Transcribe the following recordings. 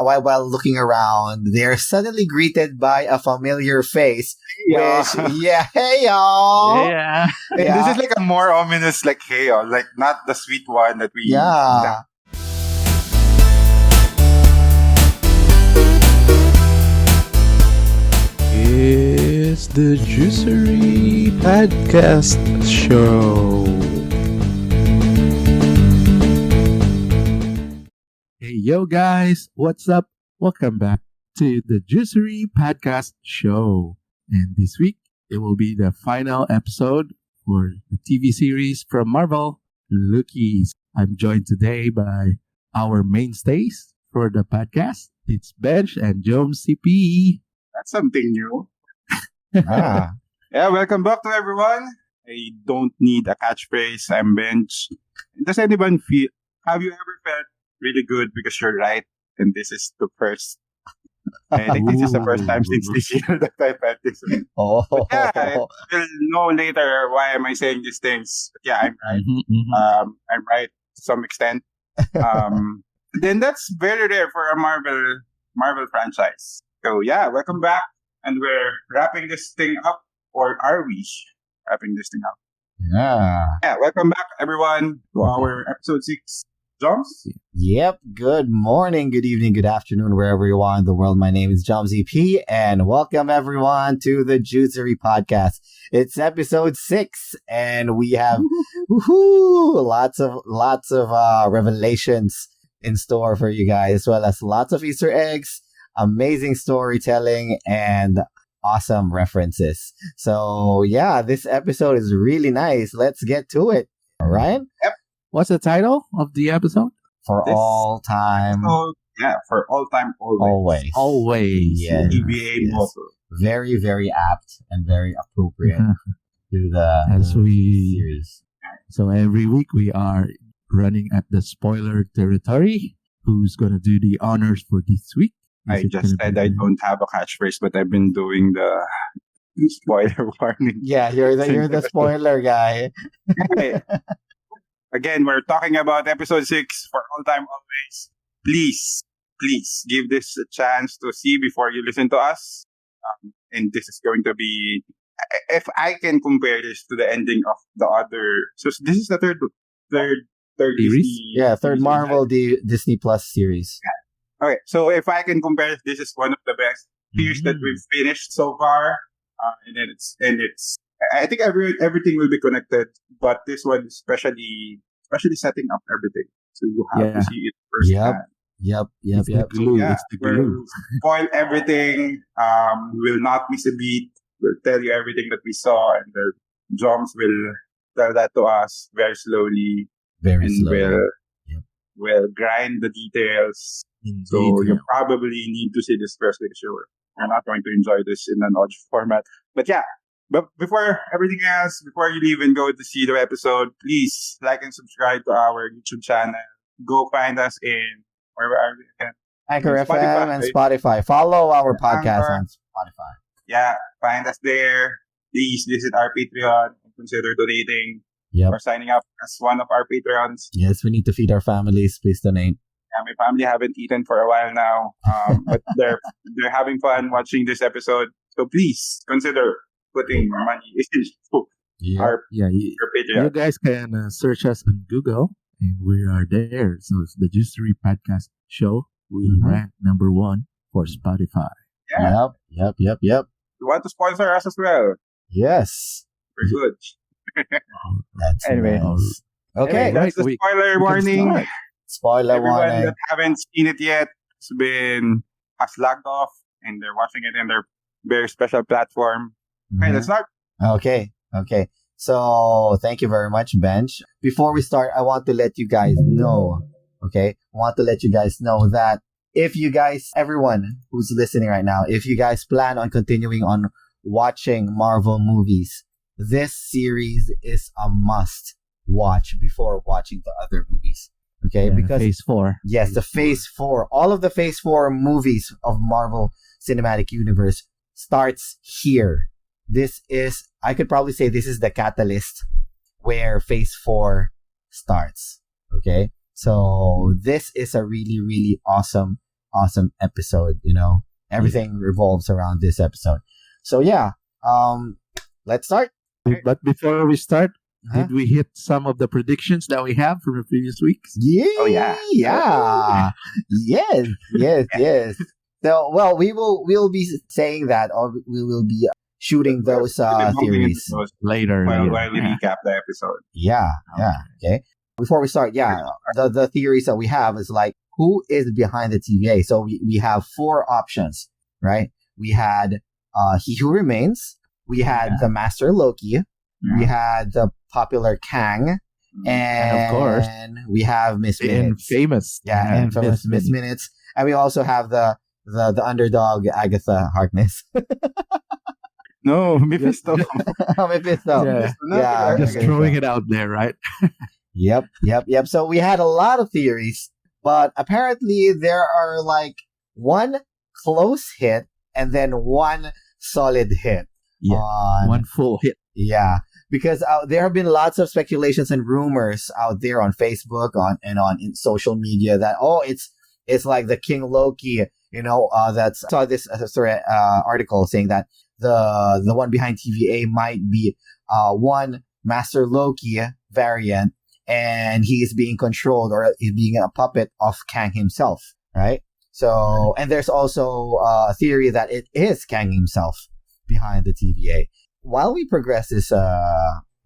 while looking around, they're suddenly greeted by a familiar face. Yeah. Hey y'all. Yeah. This is like a more ominous, like, hey, like not the sweet one that we. Yeah. It's the Juicery Podcast Show. Hey, yo, guys, what's up? Welcome back to the Juicery Podcast Show. And this week, it will be the final episode for the TV series from Marvel, Loki. I'm joined today by our mainstays for the podcast. It's Bench and Juicery. That's something new. Ah. Yeah, welcome back to everyone. I don't need a catchphrase. I'm Bench. Does anyone feel? Have you ever felt really good because you're right? And this is the first. I think this is the first time since this year that I felt this way. Oh. But yeah, we'll know later why am I saying these things. But yeah, I'm right. I'm right to some extent. Then that's very rare for a Marvel franchise. So yeah, welcome back. And we're wrapping this thing up, or are we wrapping this thing up? Yeah. Yeah, welcome back everyone to our episode 6. Joms? Yep. Good morning, good evening, good afternoon, wherever you are in the world. My name is Juicery P, and welcome everyone to the Juicery Podcast. It's episode 6, and we have lots of revelations in store for you guys, as well as lots of Easter eggs, amazing storytelling, and awesome references. So yeah, this episode is really nice. Let's get to it. All right. Yep. What's the title of the episode? For This all time. Oh, yeah, for all time, always. Always. Yes. EVA Yes. motto. Very, very apt and very appropriate to the As we- series. So every week we are running at the spoiler territory. Who's gonna do the honors for this week? Is I it just gonna said be I me? don't have a catchphrase, but I've been doing the spoiler warning. Yeah, you're the spoiler guy. Okay. Again, we're talking about episode 6 for all time, always. Please give this a chance to see before you listen to us. And this is going to be, if I can compare this to the ending of the other. So this is the third Series? Disney. Yeah, third Disney Marvel Disney Plus series. Okay, so if I can compare, this is one of the best series that we've finished so far, and it's. I think everything will be connected, but this one especially setting up everything, so you have to see it first. Yep. It's the glue. Yeah, It's the glue. we'll spoil everything. Will not miss a beat. We'll tell you everything that we saw, and the Joms will tell that to us very slowly, Very and slow. we'll grind the details. Indeed. So you probably need to see this first because you're not going to enjoy this in an audio format. But yeah, but before everything else, before you leave and go to see the episode, please like and subscribe to our YouTube channel. Go find us in where are we again? Anchor Spotify. FM and Spotify. Follow our podcast Anchor. on Spotify. Yeah, find us there. Please visit our Patreon and consider donating Yep. or signing up as one of our Patreons. Yes, we need to feed our families. Please donate. Yeah, my family haven't eaten for a while now, but they're having fun watching this episode. So please consider putting money into our you Patreon. guys can search us on Google, and we are there. So it's the Juicery Podcast Show. We rank number 1 for Spotify. Yeah. Yep. You want to sponsor us as well? Yes. We're good. That's Anyway. nice. Okay. Anyway, that's the we- spoiler we can warning. start. Spoiler Everyone warning. that haven't seen it yet has logged off and they're watching it in their very special platform. Okay, Mhm. let's start. Okay. So thank you very much, Bench. Before we start, I want to let you guys know, that if you guys, everyone who's listening right now, if you guys plan on continuing on watching Marvel movies, this series is a must watch before watching the other movies. Okay, Yeah, because Phase 4. yes, the Phase 4, all of the Phase 4 movies of Marvel Cinematic Universe starts here. This is, I could probably say this is the catalyst where Phase 4 starts. Okay, so this is a really, really awesome awesome episode. Everything revolves around this episode. So yeah, let's start. But before we start, Huh? did we hit some of the predictions that we have from the previous weeks? Yeah. Oh, yeah. Yeah. Yes. So, well, we'll be saying that, or we will be shooting those theories Later. while later. we Yeah. recap the episode. Yeah. Okay. Before we start, the theories that we have is like, who is behind the TVA? So we have 4 options, right? We had He Who Remains. We had the Master Loki. We had the popular Kang. And of course, we have Miss The Minutes. infamous. Infamous Miss Minutes. And we also have the underdog Agatha Harkness. No, Mephisto. Mephisto. Yeah. Yeah, Just okay. throwing it out there, right? Yep. So we had a lot of theories, but apparently there are like one close hit and then one solid hit. Yeah. One full hit. Yeah, because there have been lots of speculations and rumors out there on Facebook in social media that it's like the King Loki. That's saw this article saying that the one behind TVA might be one Master Loki variant, and he is being controlled or he's being a puppet of Kang himself, right? So, and there's also a theory that it is Kang himself behind the TVA. While we progress this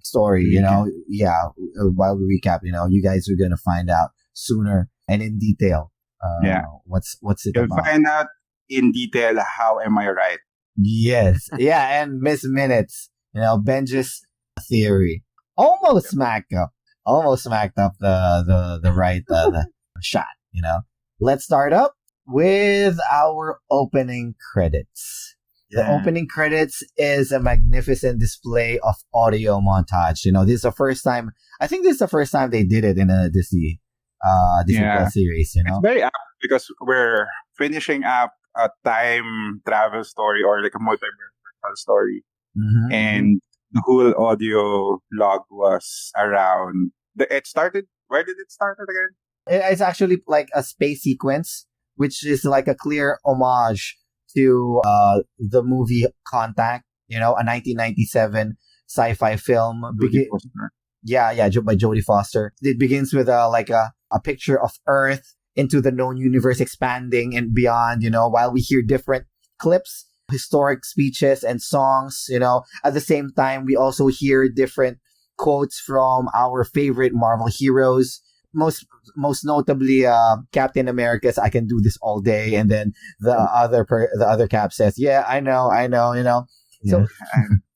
story, while we recap, you guys are gonna find out sooner and in detail. What's it You'll about? find out in detail how am I right. Yes, yeah, and Miss Minutes, Benji's theory almost smacked up the right shot. Let's start up with our opening credits. The opening credits is a magnificent display of audio montage. This is the first time. I think this is the first time they did it in a Disney Plus series. It's very apt because we're finishing up a time travel story or like a multiversal story, and the whole audio log was around. It started. Where did it start again? It's actually like a space sequence, which is like a clear homage to the movie Contact, a 1997 sci-fi film. By Jodie Foster. It begins with a picture of Earth into the known universe expanding and beyond, while we hear different clips, historic speeches and songs, at the same time, we also hear different quotes from our favorite Marvel heroes. Most notably, Captain America's "I can do this all day," and then the other Cap says, "Yeah, I know." So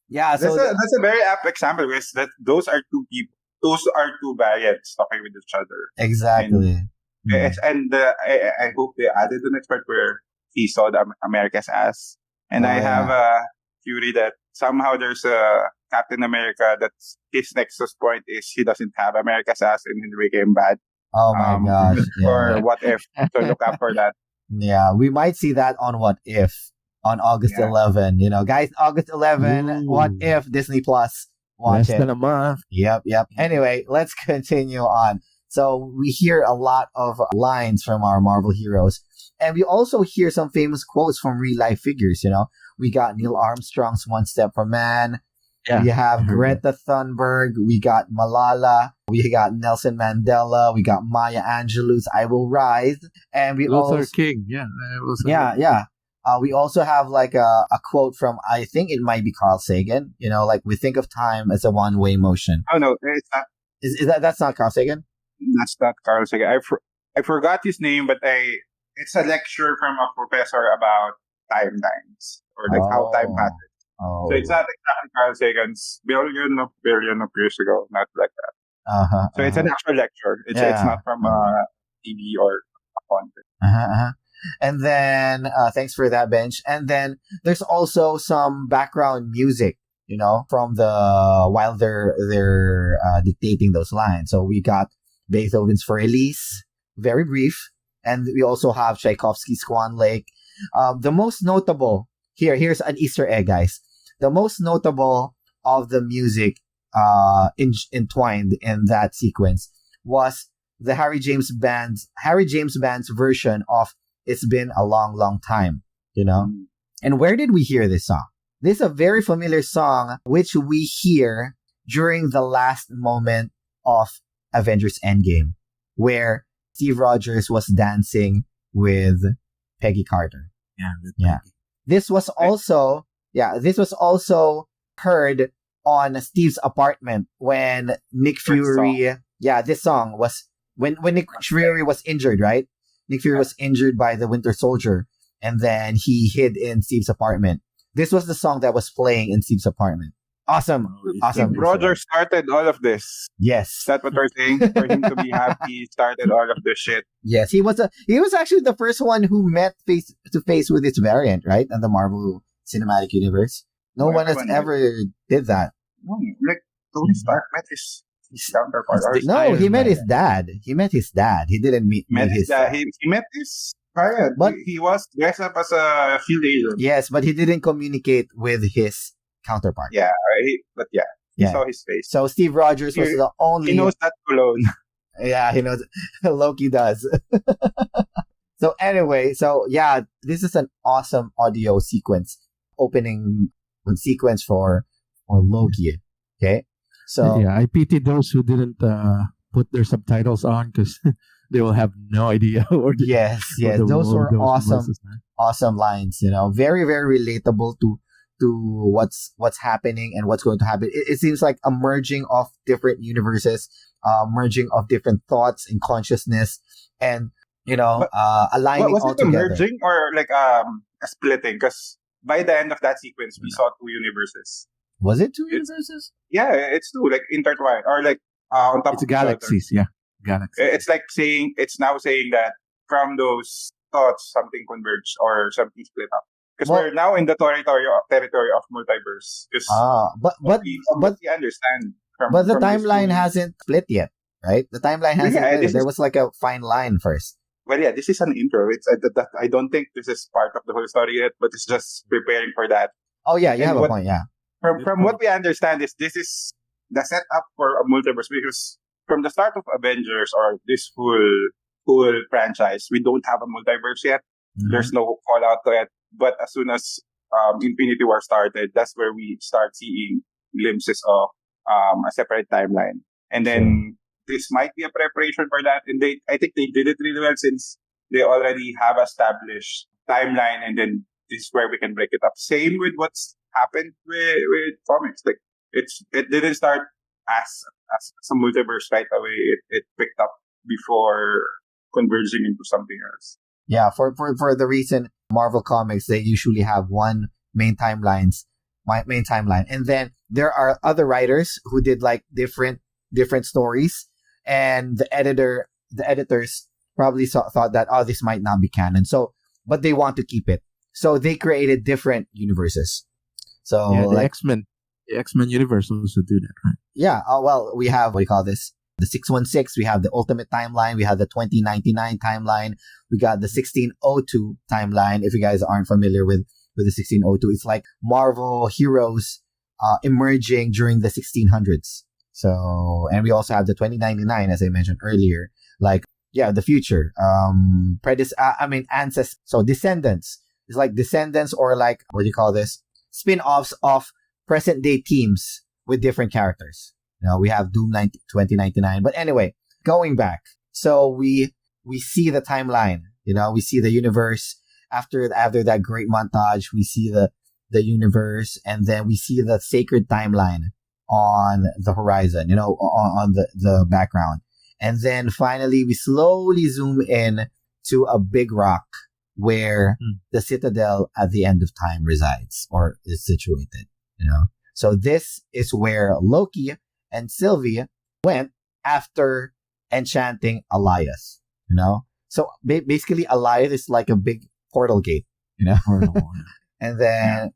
That's a very apt example because those are two people. Those are two variants talking with each other. Exactly. I hope they added the next part where he saw America's ass. And I have a theory that somehow there's a Captain America that's his nexus point is he doesn't have America's ass and he became bad. Oh my gosh. Or What If. So look out for that. Yeah, we might see that on What If on August 11. Guys, August 11, Ooh. What If, Disney Plus. Watch Less it. than a month. Yep. Anyway, let's continue on. So we hear a lot of lines from our Marvel heroes. And we also hear some famous quotes from real life figures, We got Neil Armstrong's One Step for Man. Yeah. We have Greta Thunberg. We got Malala. We got Nelson Mandela. We got Maya Angelou's I Will Rise. And we Luther King. Yeah. We also have like a quote from, I think it might be Carl Sagan, we think of time as a one-way motion. Oh, no, it's not. Is that's not Carl Sagan? That's not Carl Sagan. I forgot his name, but it's a lecture from a professor about timelines or how time passes. Oh. So it's not exactly Carl Sagan's billion of years ago, not like that. So it's an actual lecture. It's not from a TV or a content. And then, thanks for that, Bench. And then there's also some background music, from while they're dictating those lines. So we got Beethoven's For Elise, very brief. And we also have Tchaikovsky's Swan Lake. The most notable, here's an Easter egg, guys. The most notable of the music entwined in that sequence was the Harry James Band's version of it's been a long, long time, you know? And where did we hear this song? This is a very familiar song, which we hear during the last moment of Avengers Endgame, where Steve Rogers was dancing with Peggy Carter. Yeah. This was also heard on Steve's apartment when Nick Fury. Yeah, this song was when Nick Fury was injured, right? Nick Fury was injured by the Winter Soldier, and then he hid in Steve's apartment. This was the song that was playing in Steve's apartment. Awesome. Steve Rogers started all of this. Yes. Is that what we're saying? For him to be happy, he started all of this shit. Yes, he was actually the first one who met face to face with its variant, right? In the Marvel Cinematic Universe. No one has ever did that. No, like Tony Stark met his counterpart. No, he met his dad. He met his dad. He didn't meet his dad. He met his variant. But he was dressed up as a field agent. Yes, but he didn't communicate with his counterpart. Yeah, he saw his face. So Steve Rogers was the only... He knows that alone. Yeah, he knows. Loki does. So anyway, this is an awesome audio sequence, opening sequence for Loki. Okay, so yeah, I pity those who didn't put their subtitles on because they will have no idea. Yes, those were awesome lines. You know, very very relatable to what's happening and what's going to happen. It seems like a merging of different universes, merging of different thoughts and consciousness, and aligning was all it together. A merging or like a splitting? Because by the end of that sequence, we saw two universes. Was it two universes? Yeah, it's two, like intertwined or like on top. It's galaxies, yeah, galaxies. It's like it's now saying that from those thoughts, something converged or something split up. Because we're now in the territory of multiverse. But we understand. But the timeline hasn't split yet, right? The timeline hasn't split. There was like a fine line first. Well, yeah, this is an intro. I don't think this is part of the whole story yet, but it's just preparing for that. Oh yeah, you have a point. Yeah. From what we understand is this is the setup for a multiverse, because from the start of Avengers or this full franchise, we don't have a multiverse yet. Mm-hmm. There's no fallout to it. But as soon as Infinity War started, that's where we start seeing glimpses of a separate timeline. And then this might be a preparation for that. And I think they did it really well since they already have established timeline, and then this is where we can break it up. Same with what's happened with comics. Like it didn't start as a multiverse right away. It picked up before converging into something else. Yeah, for the reason Marvel Comics, they usually have one main timeline, and then there are other writers who did like different stories, and the editors probably thought that this might not be canon. So, but they want to keep it, so they created different universes. So yeah, the X-Men universe also do that, right? Yeah. Well, we have, what do you call this? The 616, we have the Ultimate Timeline, we have the 2099 timeline, we got the 1602 timeline. If you guys aren't familiar with the 1602, it's like Marvel heroes emerging during the 1600s. So, and we also have the 2099, as I mentioned earlier, like, the future, ancestors, so descendants. It's like descendants, or like, what do you call this? Spin-offs of present day teams with different characters. We have Doom 2099. But anyway, going back. So we see the timeline, we see the universe after that great montage. We see the universe, and then we see the sacred timeline on the horizon, on the background. And then finally, we slowly zoom in to a big rock where the Citadel at the end of time resides or is situated, So this is where Loki and Sylvie went after enchanting Alioth, So basically Alioth is like a big portal gate, And then,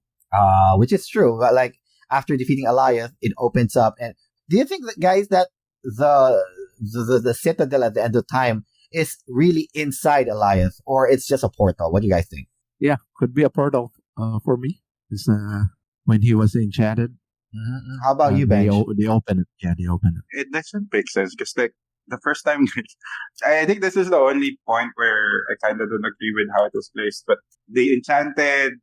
which is true, but like after defeating Alioth, it opens up. And do you think, guys, that the Citadel at the end of time is really inside Alioth, or it's just a portal? What do you guys think? Yeah, could be a portal for me. It's when he was enchanted. Mm-hmm. How about you, Ben? They open it. Yeah, they open it. It doesn't make sense because like the first time, I think this is the only point where I kind of don't agree with how it was placed. But they enchanted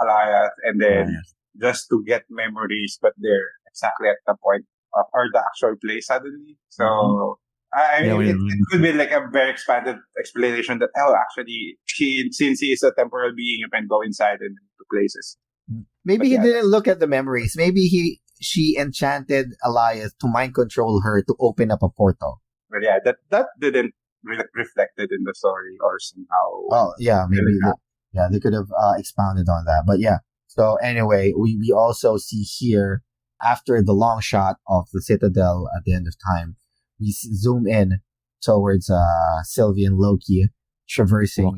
Elias, and then just to get memories, but they're exactly at the point of or the actual place suddenly. So I mean, it could be like a very expanded explanation that actually, since he is a temporal being, you can go inside and into places. Maybe he didn't look at the memories. Maybe she enchanted Elias to mind control her to open up a portal. But yeah, that didn't reflected in the story or somehow. Well, yeah, maybe. They could have expounded on that. But yeah. So anyway, we also see here after the long shot of the Citadel at the end of time, we zoom in towards Sylvie and Loki traversing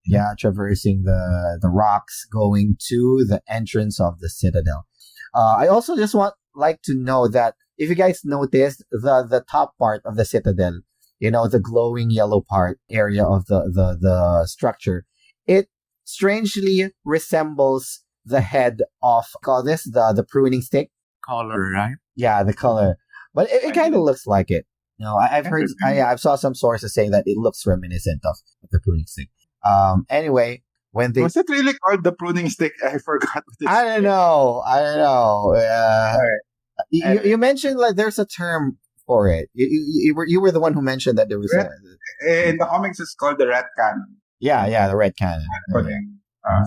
the rocks, going to the entrance of the Citadel. I also just like to know that if you guys noticed the top part of the Citadel, the glowing yellow part area of the structure, it strangely resembles the head of, call this the pruning stick color, right? Yeah, the color, but it kind of looks like it. I've heard, I've saw some sources saying that it looks reminiscent of the pruning stick. Anyway, when they was it really called the pruning stick? I forgot. I don't know. You mentioned like there's a term for it. You were the one who mentioned that there was in the comics. It's called the red cannon. Yeah, the red cannon.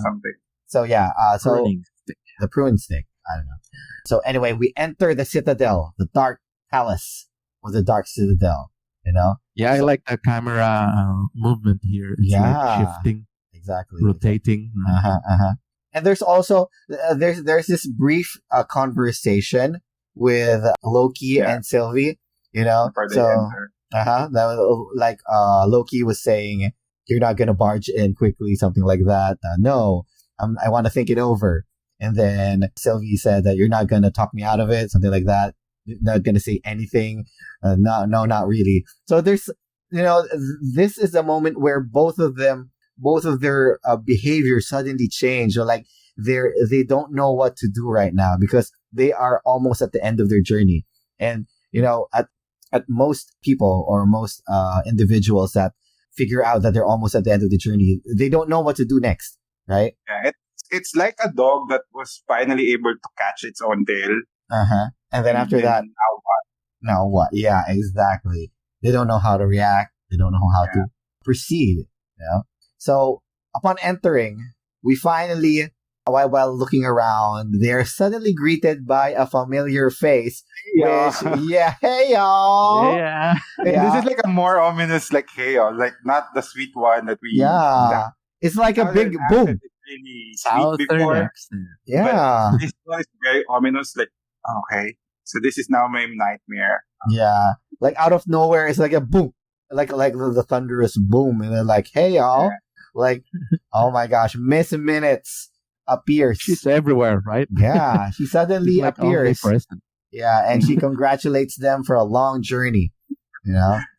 Something. So the pruning stick. I don't know. So anyway, we enter the Citadel, the Dark Palace, or the Dark Citadel. Yeah, I like the camera movement here. It's like shifting, exactly, rotating. And there's also there's this brief conversation with Loki and Sylvie. That was like Loki was saying, "You're not gonna barge in quickly," something like that. No, I want to think it over. And then Sylvie said that you're not gonna talk me out of it, something like that. You're not gonna say anything. No, not really. So there's, this is a moment where both of their behavior suddenly change. Or like they don't know what to do right now because they are almost at the end of their journey. And at most people or most individuals that figure out that they're almost at the end of the journey, they don't know what to do next, right? Yeah, it's like a dog that was finally able to catch its own tail. And then after that, now what? Yeah, exactly. They don't know how to react. They don't know how to proceed. So upon entering, we finally, while looking around, they're suddenly greeted by a familiar face. Hey y'all. Yeah. This is like a more ominous, like, hey y'all, like not the sweet one that we. Yeah. It's like a big boom. Really sweet before. Accent. Yeah. But this one is very ominous, like, okay, so this is now my nightmare. Yeah. Like out of nowhere, it's like a boom. Like the thunderous boom. And they're like, hey y'all. Yeah. Like, oh my gosh, Miss Minutes appears. She's everywhere, right? Yeah. She suddenly like appears. Yeah. And she congratulates them for a long journey.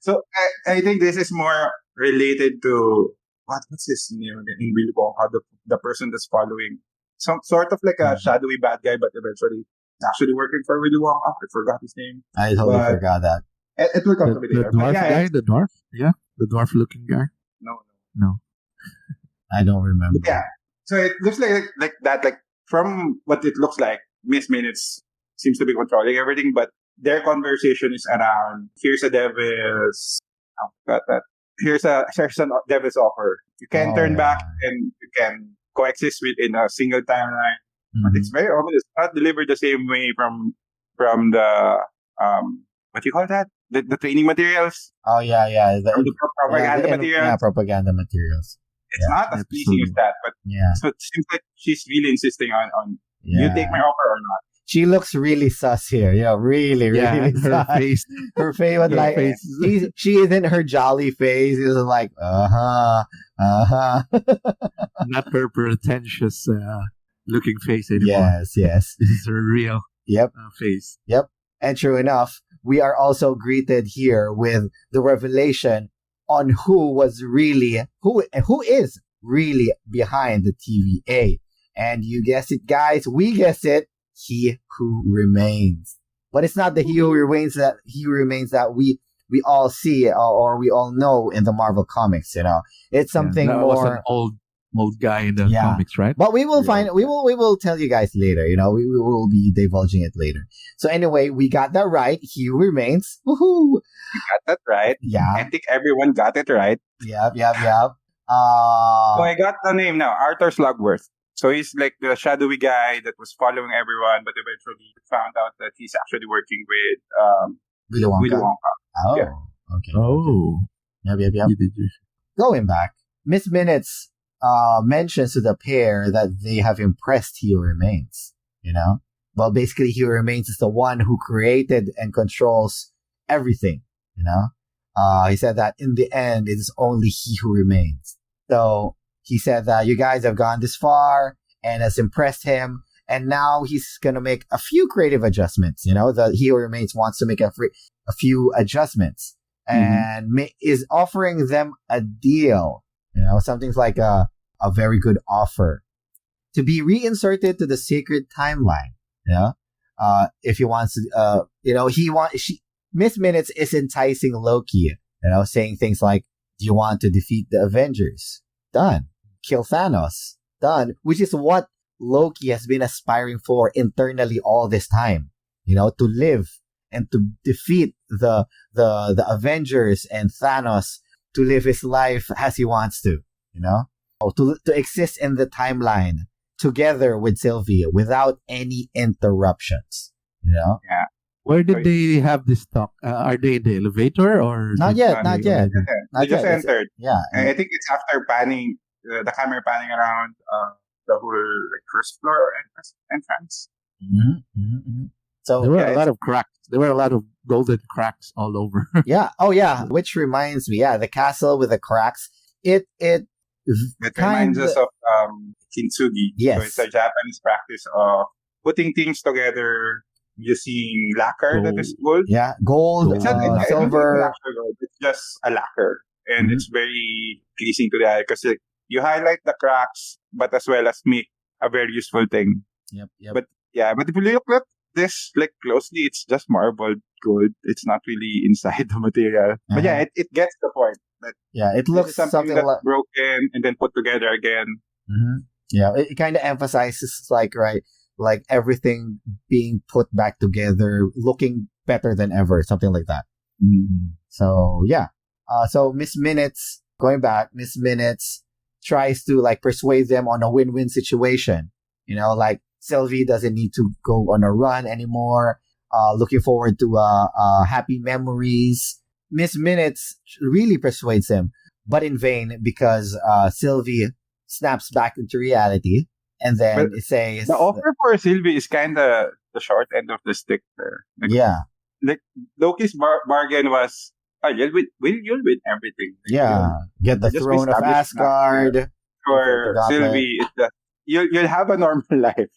So I think this is more related to what's his name in Willy Wonka, the person that's following some sort of like a shadowy bad guy, but eventually actually working for Willy Wonka. I forgot his name. I totally forgot that. It will come to me later. The dwarf guy, the dwarf? Yeah, the dwarf looking guy. No. I don't remember. Yeah. So it looks like that. Like from what it looks like, Miss Minutes seems to be controlling everything, but their conversation is around here's a devil's. Here's a devil's offer. You can turn back and you can coexist within a single timeline. But it's very obvious. It's not delivered the same way from the what do you call that? The training materials. Oh yeah. The propaganda materials. Yeah, propaganda materials. It's not as pleasing as that, but so it seems like she's really insisting on you take my offer or not. She looks really sus here. Really her sus. face. Her face was like, she isn't her jolly face. It was like, Not her pretentious looking face anymore. Yes. This is her real face. Yep. And true enough, we are also greeted here with the revelation on who is really behind the TVA. And you guessed it, guys. We guessed it. He who remains. But it's not the he who remains that we we all see or we all know in the Marvel comics. It's something that more. was an old guy in the comics, right? But we will we will tell you guys later. We will be divulging it later. So anyway, we got that right. He remains. Woohoo! You got that right. Yeah. I think everyone got it right. Yep. So I got the name now, Arthur Slugworth. So he's like the shadowy guy that was following everyone, but eventually found out that he's actually working with Willy Wonka. Oh, Yeah. okay. Oh, Yep. you did. Going back, Miss Minutes mentions to the pair that they have impressed He Who Remains. Well, basically, He Who Remains is the one who created and controls everything. He said that in the end, it is only He Who Remains. So he said that you guys have gone this far and has impressed him. And now he's going to make a few creative adjustments. The He Who Remains wants to make a few adjustments and is offering them a deal. Something like a very good offer to be reinserted to the sacred timeline. If he wants to, Miss Minutes is enticing Loki, saying things like, do you want to defeat the Avengers? Done. Kill Thanos? Done. Which is what Loki has been aspiring for internally all this time. To live and to defeat the Avengers and Thanos, to live his life as he wants to, to exist in the timeline together with Sylvie without any interruptions, Yeah. Where did they have this talk? Are they in the elevator or Not yet. They just entered. Yeah. I think it's after panning, the camera panning around the whole first floor entrance. So there were a lot of cracks. There were a lot of golden cracks all over. Yeah. Oh, yeah. Which reminds me, the castle with the cracks. It reminds us of kintsugi. Yes. So it's a Japanese practice of putting things together using lacquer that is gold. Yeah, gold, It's not, I don't think silver. it's actual gold. It's just a lacquer. And it's very pleasing to the eye because you highlight the cracks, but as well as make a very useful thing. Yep. But if you look at this closely, it's just marbled gold. It's not really inside the material. But it gets the point. It looks something that's like broken and then put together again. Yeah, it kind of emphasizes like everything being put back together, looking better than ever, something like that. So yeah, so Miss Minutes, going back, Miss Minutes tries to persuade them on a win-win situation. Like Sylvie doesn't need to go on a run anymore. Looking forward to happy memories. Miss Minutes really persuades him, but in vain because Sylvie snaps back into reality. And then it says the offer for Sylvie is kind of the short end of the stick there. Loki's bargain was, you'll win everything. Get the throne of Asgard. For Sylvie, you'll have a normal life.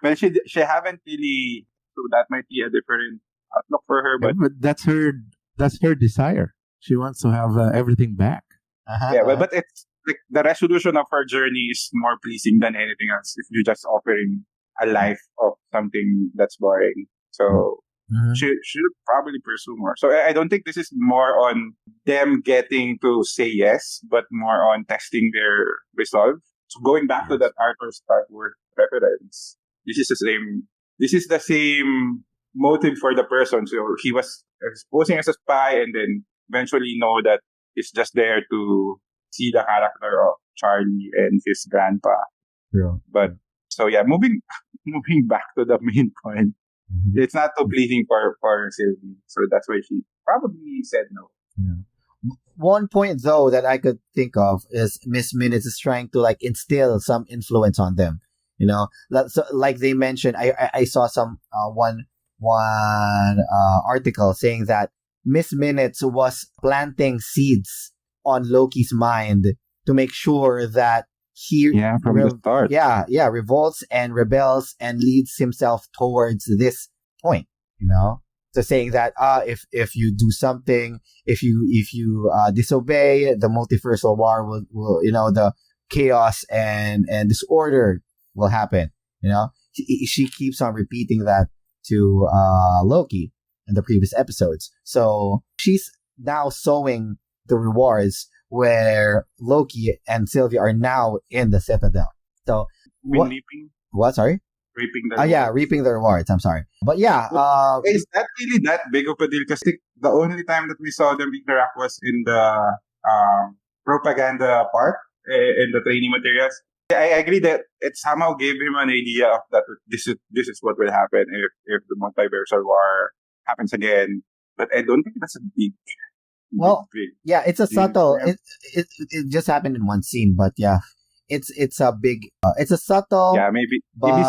Well, she haven't really, so that might be a different outlook for her. But that's her desire. She wants to have everything back. But it's the resolution of her journey is more pleasing than anything else if you're just offering a life of something that's boring. So she should probably pursue more. So I don't think this is more on them getting to say yes, but more on testing their resolve. So going back to that Arthur Starkworth reference, this is the same motive for the person. So he was posing as a spy and then eventually know that it's just there to see the character of Charlie and his grandpa. Yeah. But so moving back to the main point, it's not too pleasing for Sylvie. So that's why she probably said no. Yeah. One point though that I could think of is Miss Minutes is trying to instill some influence on them. So, like they mentioned, I saw some one article saying that Miss Minutes was planting seeds on Loki's mind to make sure that he from the start. Revolts and rebels and leads himself towards this point, So saying that if you do something, if you disobey, the multiversal war will the chaos and disorder will happen. She keeps on repeating that to Loki. in the previous episodes. So she's now sowing the rewards where Loki and Sylvia are now in the Citadel. So Reaping? What? Sorry? Reaping the yeah, reaping the rewards. I'm sorry. But yeah. Is that really that big of a deal? Because the only time that we saw them interact was in the propaganda part, in the training materials. I agree that it somehow gave him an idea of that this is what will happen if the multiversal war happens again. But I don't think that's a big. Yeah, it's a subtle. It just happened in one scene, but yeah, it's a big. It's a subtle. Yeah, maybe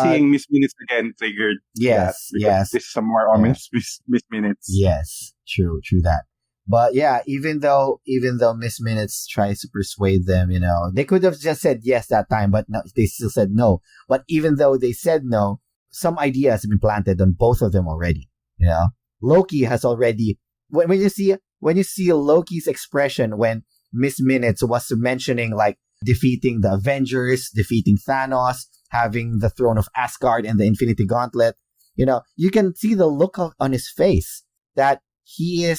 seeing Miss Minutes again triggered. Yes. This is some more ominous Miss Minutes. Yes, true that. But yeah, even though Miss Minutes tries to persuade them, they could have just said yes that time, but no, they still said no. But even though they said no, some idea has been planted on both of them already. Loki has already when you see Loki's expression when Miss Minutes was mentioning like defeating the Avengers, defeating Thanos, having the throne of Asgard and the Infinity Gauntlet, you can see the look on his face that he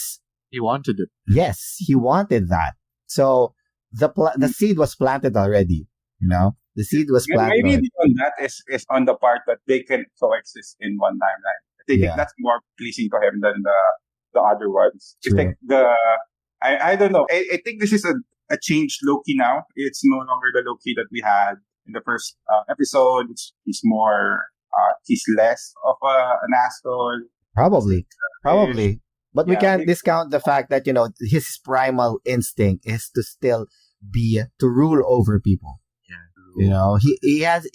wanted it. Yes, he wanted that. So the seed was planted already. The seed was planted. Maybe on that is on the part that they can coexist in one timeline. I think that's more pleasing to him than the other ones. It's like I don't know. I think this is a changed Loki now. It's no longer the Loki that we had in the first episode. He's more. He's less of an asshole. Probably. But we can't discount the fact that, his primal instinct is to still be, to rule over people. Yeah. He has,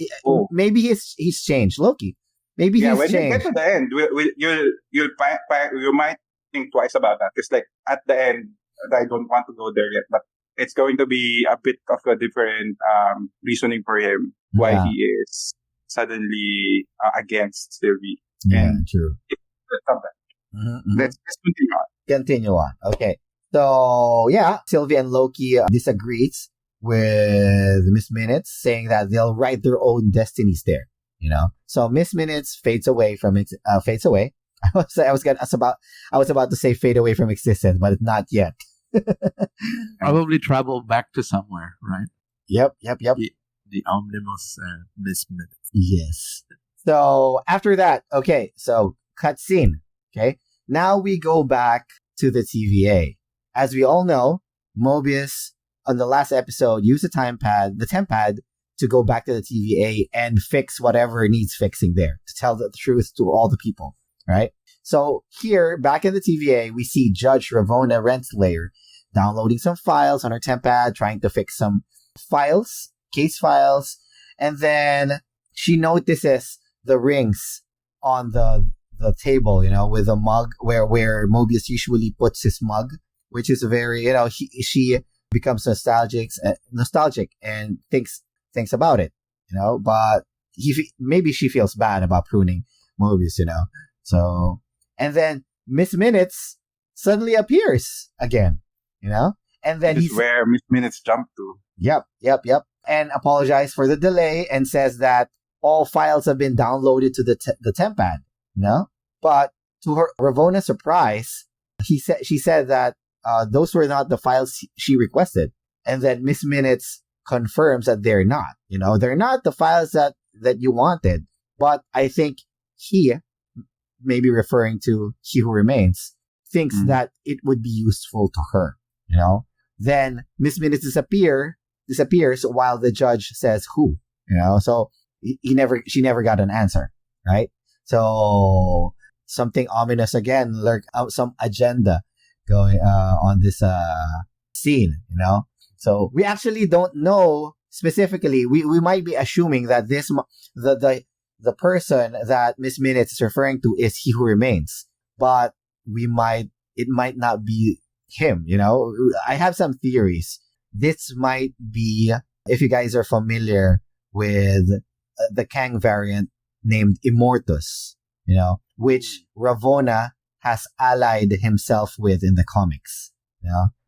maybe he's changed. Loki. Maybe he's changed. When you get to the end, you might think twice about that. Because like at the end, I don't want to go there yet, but it's going to be a bit of a different reasoning for him why he is suddenly against Sylvie. Yeah, true. Let's continue on. Okay. So, yeah, Sylvia and Loki disagrees with Miss Minutes, saying that they'll write their own destinies there, So Miss Minutes fades away. I was about to say fade away from existence, but not yet. Probably travel back to somewhere, right? Yep. The omnibus Miss Minutes. Yes. So, after that, okay, so cutscene. Okay, now we go back to the TVA. As we all know, Mobius on the last episode used the tempad to go back to the TVA and fix whatever needs fixing there, to tell the truth to all the people, right? So here, back in the TVA, we see Judge Ravonna Renslayer downloading some files on her tempad, trying to fix some case files, and then she notices the rings on the table, with a mug where Mobius usually puts his mug, which is very, she becomes nostalgic and thinks about it, but maybe she feels bad about pruning Mobius, So, and then Miss Minutes suddenly appears again, and then this is where Miss Minutes jumped to. Yep. And apologize for the delay and says that all files have been downloaded to the tempad. But to her Ravonna's surprise, she said that those were not the files she requested, and then Miss Minutes confirms that they're not. They're not the files that you wanted. But I think he, maybe referring to He Who Remains, thinks that it would be useful to her. Then Miss Minutes disappears while the judge says who. So she never got an answer, right? So something ominous again, some agenda going on this scene, So we actually don't know specifically. We might be assuming that the person that Miss Minutes is referring to is He Who Remains, but it might not be him. I have some theories. This might be, if you guys are familiar with the Kang variant named Immortus, which Ravonna has allied himself with in the comics.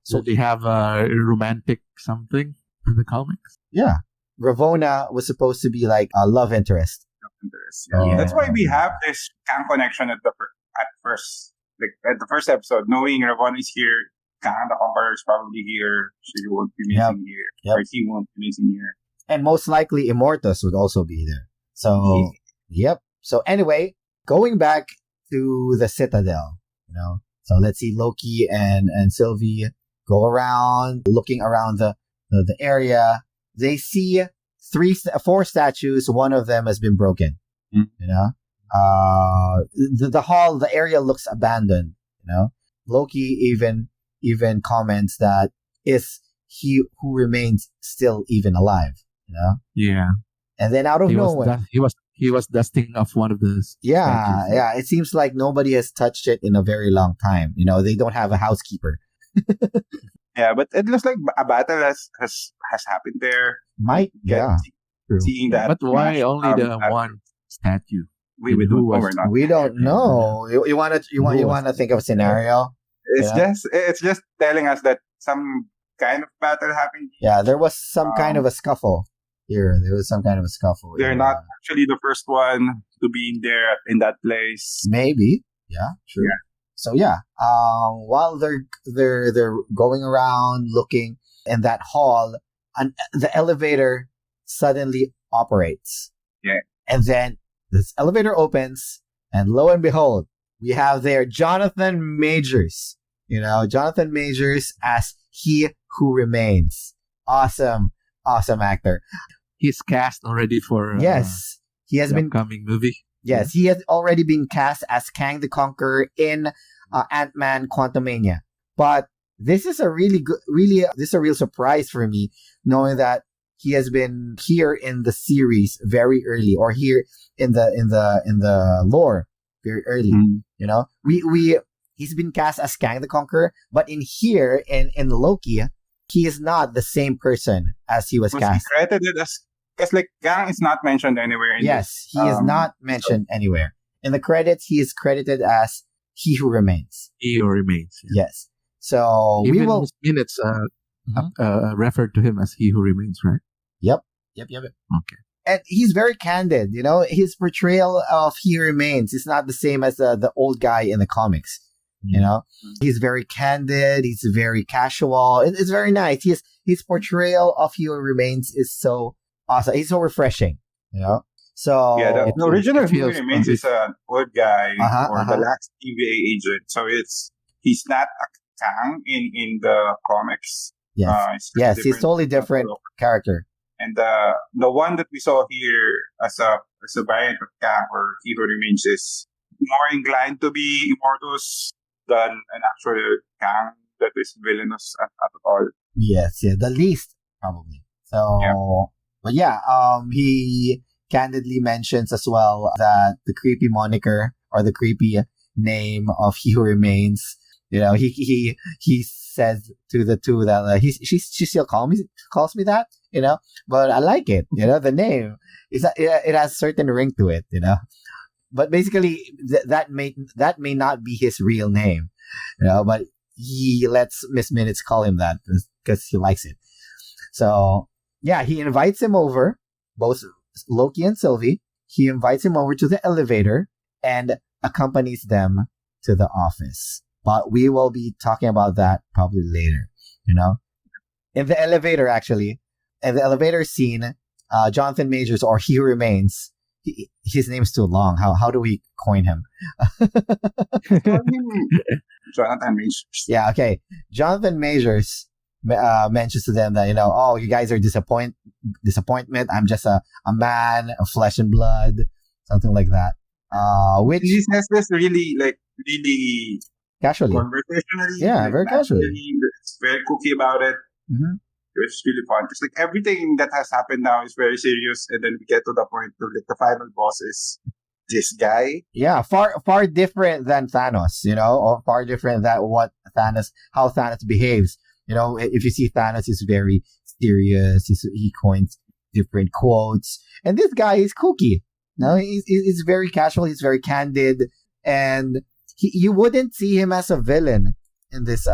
So they have a romantic something in the comics? Yeah. Ravonna was supposed to be like a love interest. Yeah. That's why we have this Kang connection at first. like at the first episode, knowing Ravon is here, Kang the Conqueror is probably here. She won't be missing here, or he won't be missing here. And most likely Immortus would also be there. So, yep. So anyway, going back to the Citadel, so let's see Loki and Sylvie go around, looking around the area. They see 4 statues. One of them has been broken. The hall, the area looks abandoned. Loki even comments that is he who remains still even alive. Yeah. And then out of nowhere, he was dusting off one of the statues. Yeah. It seems like nobody has touched it in a very long time. They don't have a housekeeper. Yeah, but it looks like a battle has happened there. Seeing that. But why only the one statue? We don't know. You want to think of a scenario? It's just telling us that some kind of battle happened. Yeah, there was some kind of a scuffle here. There was some kind of a scuffle. They're not actually the first one to be in that place. Maybe. Yeah, true. Yeah. So while they're going around looking in that hall, the elevator suddenly operates. Yeah. And then this elevator opens, and lo and behold, we have there Jonathan Majors. Jonathan Majors as He Who Remains. Awesome actor. He's cast already for yes. He has been upcoming movie. Yes, he has already been cast as Kang the Conqueror in Ant-Man Quantumania. But this is a real surprise for me, knowing that he has been here in the series very early, or here in the lore very early. He's been cast as Kang the Conqueror, but in Loki, he is not the same person as he was cast. He credited as, because like Kang is not mentioned anywhere. He is not mentioned anywhere. In the credits, he is credited as He Who Remains. He Who Remains. Yeah. Yes. So even his minutes referred to him as He Who Remains, right? Yep. Okay. And he's very candid. His portrayal of He Who Remains is not the same as the old guy in the comics. He's very candid. He's very casual. It's very nice. His portrayal of He Who Remains is so awesome. He's so refreshing. So the original He Who Remains is an old guy or the last TVA agent. So he's not a Kang in the comics. Yes, he's totally different character. And the one that we saw here as a variant of Kang or He Who Remains is more inclined to be Immortus than an actual Kang that is villainous at all. Yes, the least probably. So, but he candidly mentions as well that the creepy moniker or the creepy name of He Who Remains. He says to the two that she still calls me that. But I like it. The name it has certain ring to it. But basically that may not be his real name. But he lets Miss Minutes call him that because he likes it. So he invites him over, both Loki and Sylvie. He invites him over to the elevator and accompanies them to the office. But we will be talking about that probably later. In the elevator, actually, in the elevator scene, Jonathan Majors, or He Who Remains, his name's too long. How do we coin him? Jonathan Majors. Yeah, okay. Jonathan Majors mentions to them that, you guys are disappointment. I'm just a man of flesh and blood, something like that. Which he says this really casually, conversationally. Yeah, very casually. It's very cookie about it. Mm-hmm. It's really fun. It's like everything that has happened now is very serious, and then we get to the point of the final boss is this guy. Yeah, far different than Thanos, or far different than how Thanos behaves. If you see Thanos is very serious, he coins different quotes, and this guy is kooky. He's very casual. He's very candid, and you wouldn't see him as a villain in this.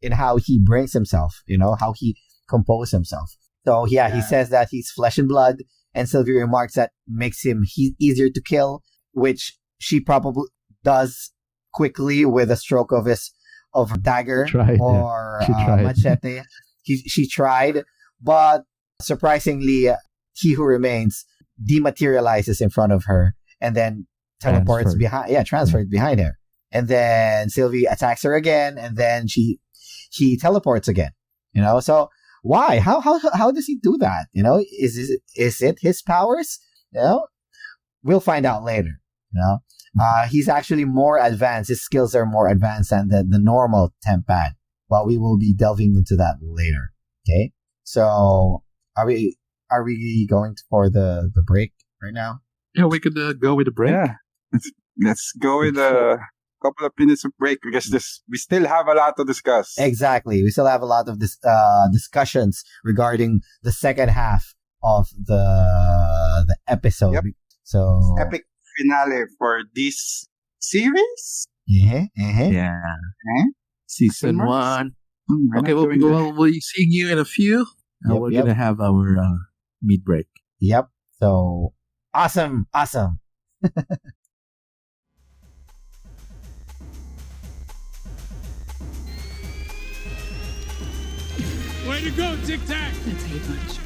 In how he brings himself, how he composes himself. So he says that he's flesh and blood, and Sylvie remarks that makes him easier to kill, which she probably does quickly with a stroke of her dagger or machete. She tried, but surprisingly, he who remains dematerializes in front of her and then teleports transferred behind her. And then Sylvie attacks her again, and then he teleports again. So why? How does he do that? Is it his powers? We'll find out later. He's actually more advanced. His skills are more advanced than the normal Tempad. But we will be delving into that later. Okay. So are we going for the break right now? Yeah, we could go with the break. Yeah. Let's go with a couple of minutes of break because we still have a lot to discuss. Exactly. We still have a lot of discussions regarding the second half of the episode. Yep. So epic finale for this series. Yeah. Season 1. Okay, we'll be seeing you in a few. We're gonna have our mid break. Yep. So awesome. Way to go, Tic Tac! That's how you punch.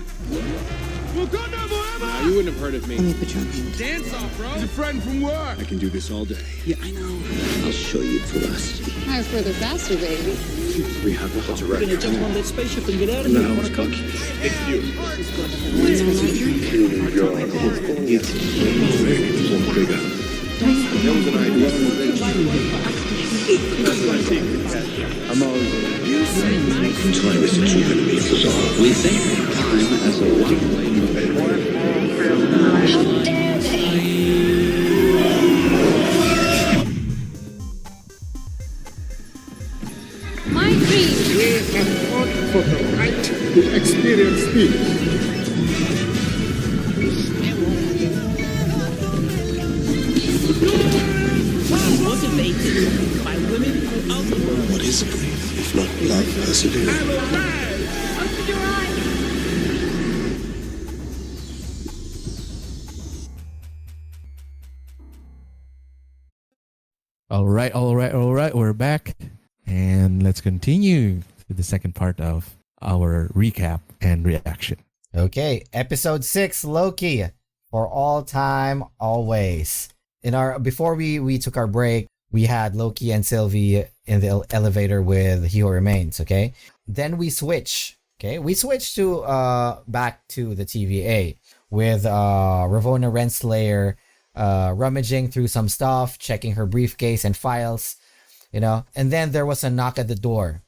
Wakanda forever! Nah, you wouldn't have heard of me. Let me put you on hold. Dance off, bro! He's a friend from work! I can do this all day. Yeah, I know. I'll show you ferocity. Higher, further, faster, baby. We have a hot We're gonna jump on that spaceship and get out of here. No, it's cocky. It's you. It's bigger. There was an idea. I'm always time is a true enemy for all. We think of time as a one-way How dare they? My dream. We have fought for the right to experience peace. motivated by women who outwork. What is grief if not love as it is? I'm alive! Open your eyes. All right. We're back. And let's continue to the second part of our recap and reaction. Okay, episode 6, Loki, for all time, always. Before we took our break, we had Loki and Sylvie in the elevator with He Who Remains. Okay, then we switch. Okay, we switch to back to the TVA with Ravonna Renslayer rummaging through some stuff, checking her briefcase and files. And then there was a knock at the door.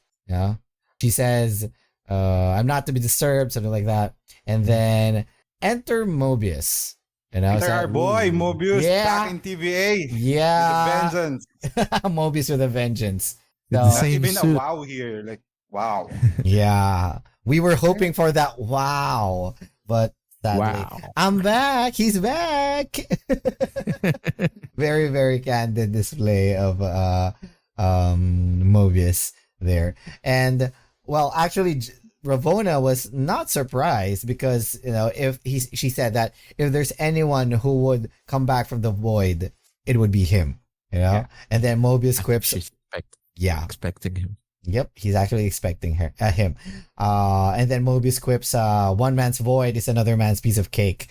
She says, "I'm not to be disturbed," something like that. And then enter Mobius. Enter our boy Mobius back in TVA. Yeah, With a vengeance. Mobius with a vengeance. With So, the same Even suit. a wow here, like wow. yeah, we were hoping for that wow, but sadly, Wow. I'm back. He's back. Very, very candid display of Mobius there. And well, actually, Ravonna was not surprised because she said that if there's anyone who would come back from the void, it would be him. Yeah. And then Mobius quips, She's expecting him. Yep, he's actually expecting him. And then Mobius quips, "One man's void is another man's piece of cake,"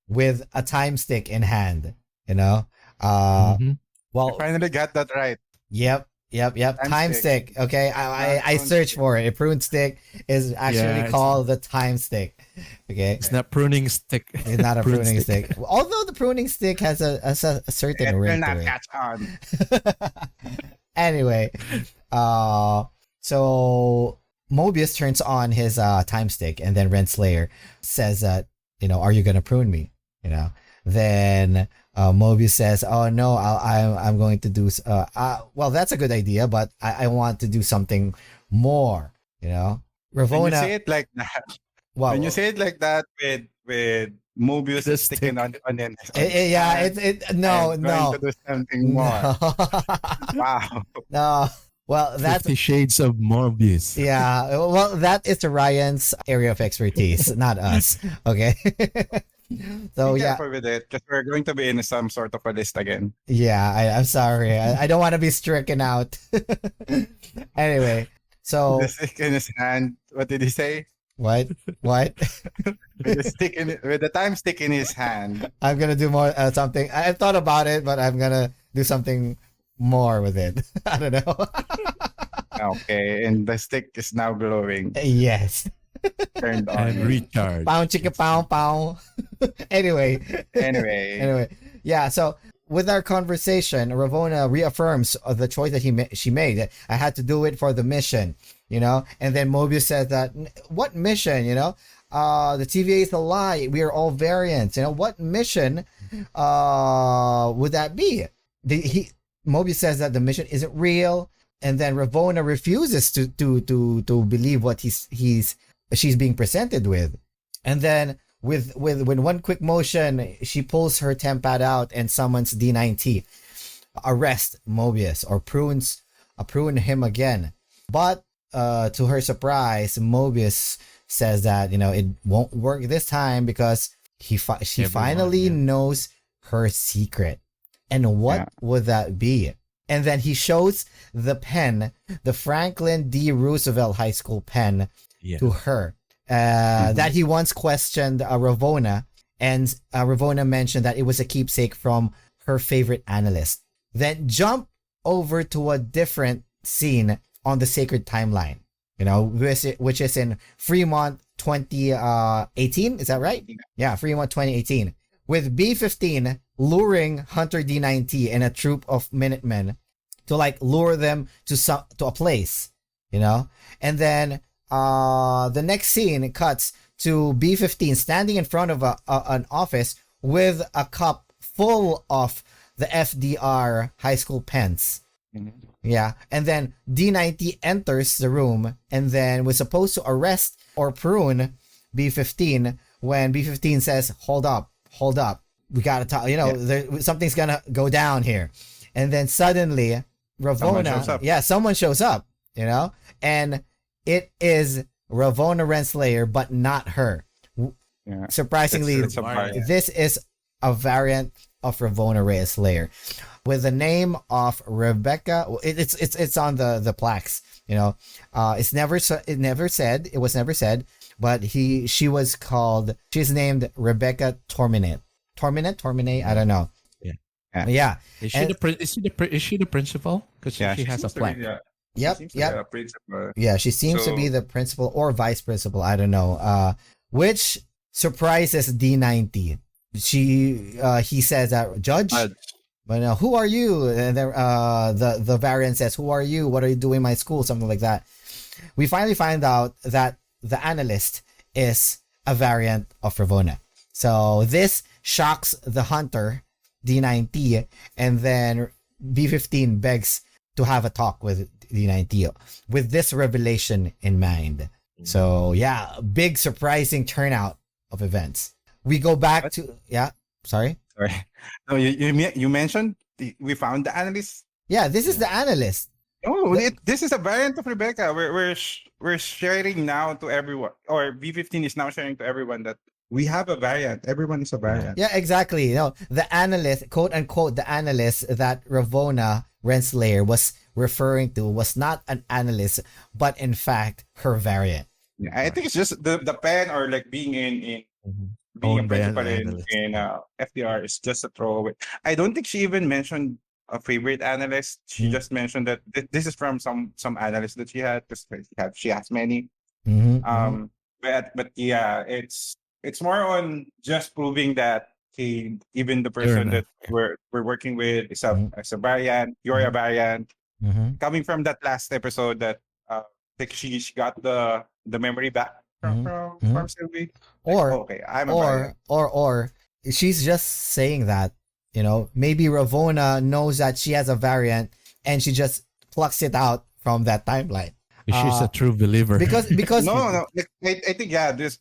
with a time stick in hand. Well, I finally got that right. Yep. Time stick. Okay, I searched for it. A prune stick is actually called the time stick. Okay, It's not pruning stick. it's not a pruning stick. Although the pruning stick has a certain It will ring not to it. catch on. Anyway, so Mobius turns on his time stick, and then Renslayer says that, "Are you gonna prune me?" Then Mobius says, "Oh no, I'm going to do. Well, that's a good idea, but I want to do something more." Ravonna. When you say it like that, Wow. when you say it like that with Mobius The sticking on it. No. Going to do something more. Wow. No. Well, that's 50 Shades of Morbius. yeah. Well, that is Ryan's area of expertise, not us. Okay. So Be yeah, careful with it, because we're going to be in some sort of a list again. yeah. I'm sorry. I don't want to be stricken out. Anyway, so The stick in his hand. What did he say? what? What? With the time stick in his hand. I'm gonna do more something. I thought about it, but I'm gonna do something more with it. I don't know. Okay, and the stick is now glowing, Yes. turned And on. recharge. Pound chicka pound pound. Anyway. Anyway, Yeah. So with our conversation, Ravona reaffirms the choice that she made. I had to do it for the mission, And then Mobius says that, what mission? The TVA is a lie. We are all variants. What mission would that be? Mobius says that the mission isn't real, and then Ravona refuses to believe what she's being presented with, and then with one quick motion, she pulls her tempad out and summons D9T, arrest Mobius or prune him again. But to her surprise, Mobius says that it won't work this time because she finally knows her secret. And what would that be? And then he shows the pen, the Franklin D. Roosevelt High School pen, to her. That he once questioned Ravona, and Ravona mentioned that it was a keepsake from her favorite analyst. Then jump over to a different scene on the sacred timeline, which is in Fremont 2018. Is that right? Yeah, Fremont 2018. With B-15 luring Hunter D9T and a troop of Minutemen to lure them to a place, and then the next scene cuts to B-15 standing in front of an office with a cup full of the FDR high school pens. Yeah, and then D9T enters the room and then was supposed to arrest or prune B-15 when B-15 says, hold up, we gotta talk, something's gonna go down here. And then suddenly Ravona, someone shows up, and it is Ravona Renslayer, but not her. Surprisingly, this is a variant of Ravona Renslayer with the name of Rebecca. It's on the plaques. It was never said, but she's named Rebecca Torminate. I don't know. Yeah. Is she the principal? Because she has a plaque. Yep. Principal. Yeah, she seems to be the principal or vice principal. I don't know. Which surprises D90. He says that judge. But who are you? And the variant says, "Who are you? What are you doing in my school?" Something like that. We finally find out that the analyst is a variant of Ravona. So this shocks the hunter D9T, and then B-15 begs to have a talk with D9T with this revelation in mind. So yeah, big surprising turnout of events. We go back to Sorry. No, you mentioned we found the analyst. Yeah, this is the analyst. Oh, this is a variant of Rebecca. We're sharing now to everyone, or B-15 is now sharing to everyone that we have a variant. Everyone is a variant. Yeah, exactly. The analyst, quote unquote, the analyst that Ravona Renslayer was referring to was not an analyst, but in fact her variant. Yeah, I think it's just the pen, or being in being a principal in FDR is just a throwaway. I don't think she even mentioned a favorite analyst. She just mentioned that this is from some analyst that she had, because she has many. But yeah, it's more on just proving that even the person that we're working with is a variant. You're a variant. Coming from that last episode that like she got the memory back from Sylvie. Okay, I'm a variant. Or she's just saying that, maybe Ravona knows that she has a variant and she just plucks it out from that timeline. She's a true believer. Because no. I think this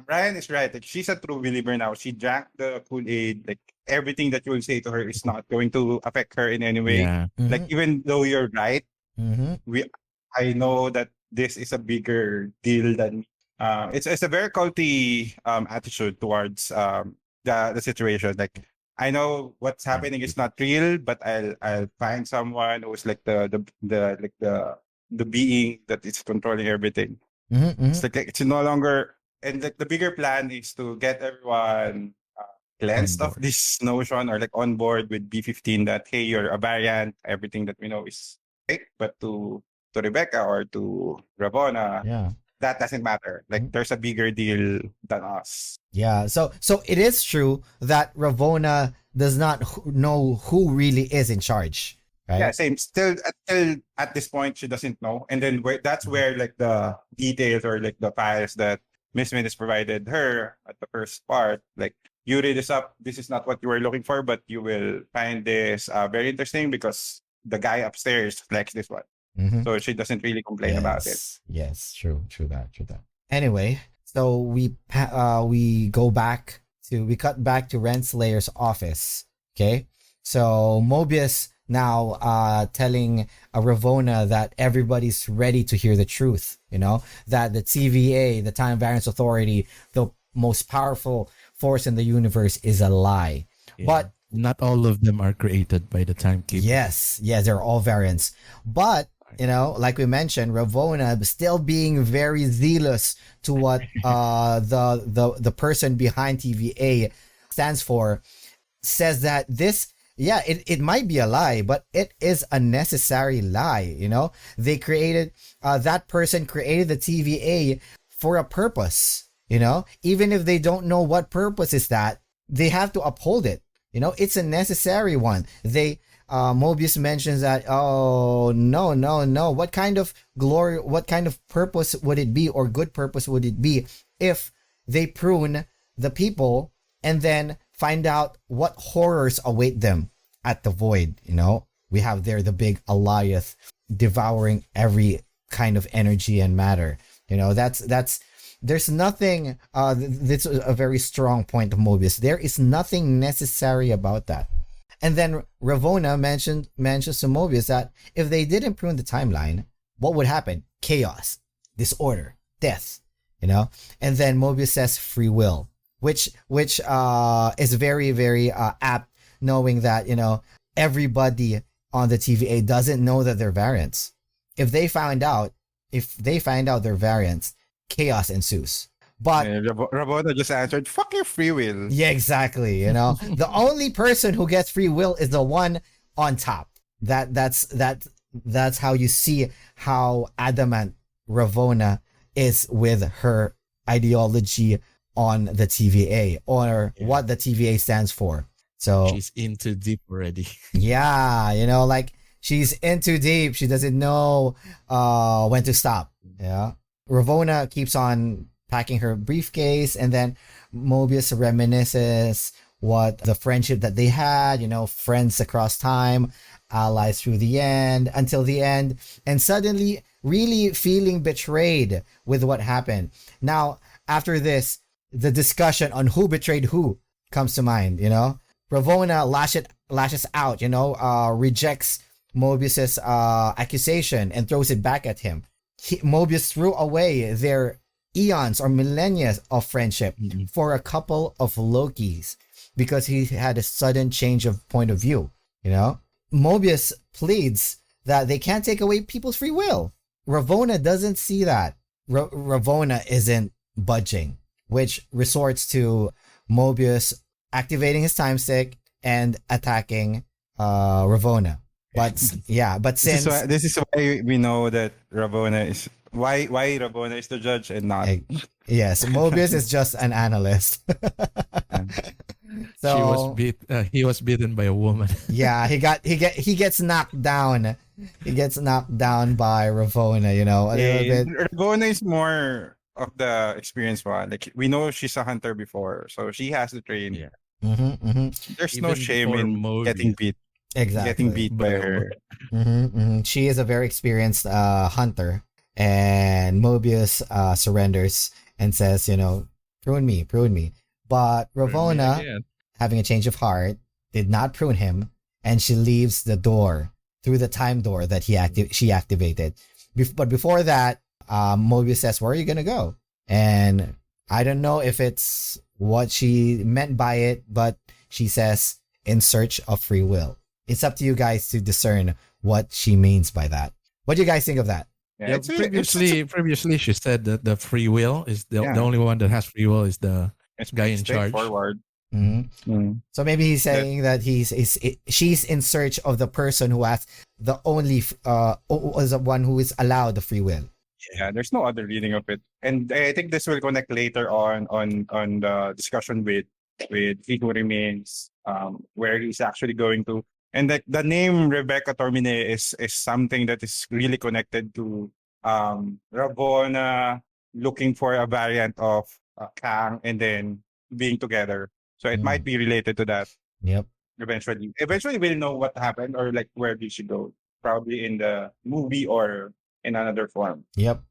Brian is right. She's a true believer now. She drank the Kool-Aid. Everything that you will say to her is not going to affect her in any way. Yeah. Even though you're right, I know that this is a bigger deal than me. It's a very culty attitude towards the situation. Like, I know what's happening is not real, but I'll find someone who's like the being that is controlling everything. It's like it's no longer, and like the bigger plan is to get everyone cleansed of this notion, or like on board with B15 that, hey, you're a variant, everything that we know is fake. But to Rebecca or to Ravonna, that doesn't matter. Like, there's a bigger deal than us. Yeah. So it is true that Ravonna does not know who really is in charge. Right? Yeah, same. Still, at this point, she doesn't know. And then that's where like the details or like the files that Miss Min has provided her at the first part, like, you read this up. This is not what you were looking for, but you will find this very interesting because the guy upstairs likes this one. So she doesn't really complain about it. Yes, true that. Anyway, so we cut back to Renslayer's office. Okay, so Mobius now telling Ravonna that everybody's ready to hear the truth. You know, that the TVA, the Time Variance Authority, the most powerful force in the universe, is a lie. Yeah. But not all of them are created by the Timekeeper. Yes, they're all variants. But you know, like we mentioned, Ravonna still being very zealous to what the person behind TVA stands for, says that this, it might be a lie, but it is a necessary lie. You know, they created that person created the TVA for a purpose. You know, even if they don't know what purpose is that, they have to uphold it. You know, it's a necessary one. Mobius mentions that, oh, no. What kind of glory, what kind of purpose would it be, or good purpose would it be, if they prune the people and then find out what horrors await them at the void? You know, we have there the big Alioth devouring every kind of energy and matter. You know, there's nothing, this is a very strong point of Mobius. There is nothing necessary about that. And then Ravonna mentions to Mobius that if they didn't prune the timeline, what would happen? Chaos, disorder, death, you know? And then Mobius says free will, which is very, very apt, knowing that, you know, everybody on the TVA doesn't know that they're variants. If they find out they're variants, chaos ensues. But Ravonna just answered, "Fuck your free will." Yeah, exactly. You know, the only person who gets free will is the one on top. That's how you see how adamant Ravonna is with her ideology on the TVA, or what the TVA stands for. So she's in too deep already. Yeah, you know, like, she's in too deep. She doesn't know when to stop. Yeah, Ravonna keeps on packing her briefcase, and then Mobius reminisces what the friendship that they had, you know, friends across time, allies through the end, until the end, and suddenly really feeling betrayed with what happened. Now, after this, the discussion on who betrayed who comes to mind, you know. Ravonna lashes out, you know, rejects Mobius's accusation and throws it back at him. Mobius threw away their eons or millennia of friendship for a couple of Lokis because he had a sudden change of point of view. You know, Mobius pleads that they can't take away people's free will. Ravonna doesn't see that. Ravonna isn't budging, which resorts to Mobius activating his time stick and attacking Ravonna. But since this is why we know that Ravonna is why Ravonna is the judge and not. Yes, Mobius is just an analyst. So he was beaten by a woman. Yeah, he gets knocked down. He gets knocked down by Ravonna, you know, a little bit. Ravonna is more of the experienced one. Like, we know she's a hunter before, so she has to train. Yeah. There's no shame in getting beat. Exactly. Getting beat by her. She is a very experienced hunter, and Mobius surrenders and says, you know, prune me. But Ravonna, having a change of heart, did not prune him, and she leaves the door through the time door that she activated. But before that, Mobius says, "Where are you gonna go?" And I don't know if it's what she meant by it, but she says in search of free will. It's up to you guys to discern what she means by that. What do you guys think of that? Yeah, Previously, she said that the free will is the only one that has free will is the guy in charge. Forward. So maybe he's saying that she's in search of the person who has the only is the one who is allowed the free will. Yeah, there's no other reading of it, and I think this will connect later on the discussion with He Who Remains, where he's actually going to, and the name Rebecca Tormine is something that is really connected to Ravonna looking for a variant of Kang and then being together. So it might be related to that. Yep. Eventually we'll know what happened or like where did she go. Probably in the movie or in another form. Yep.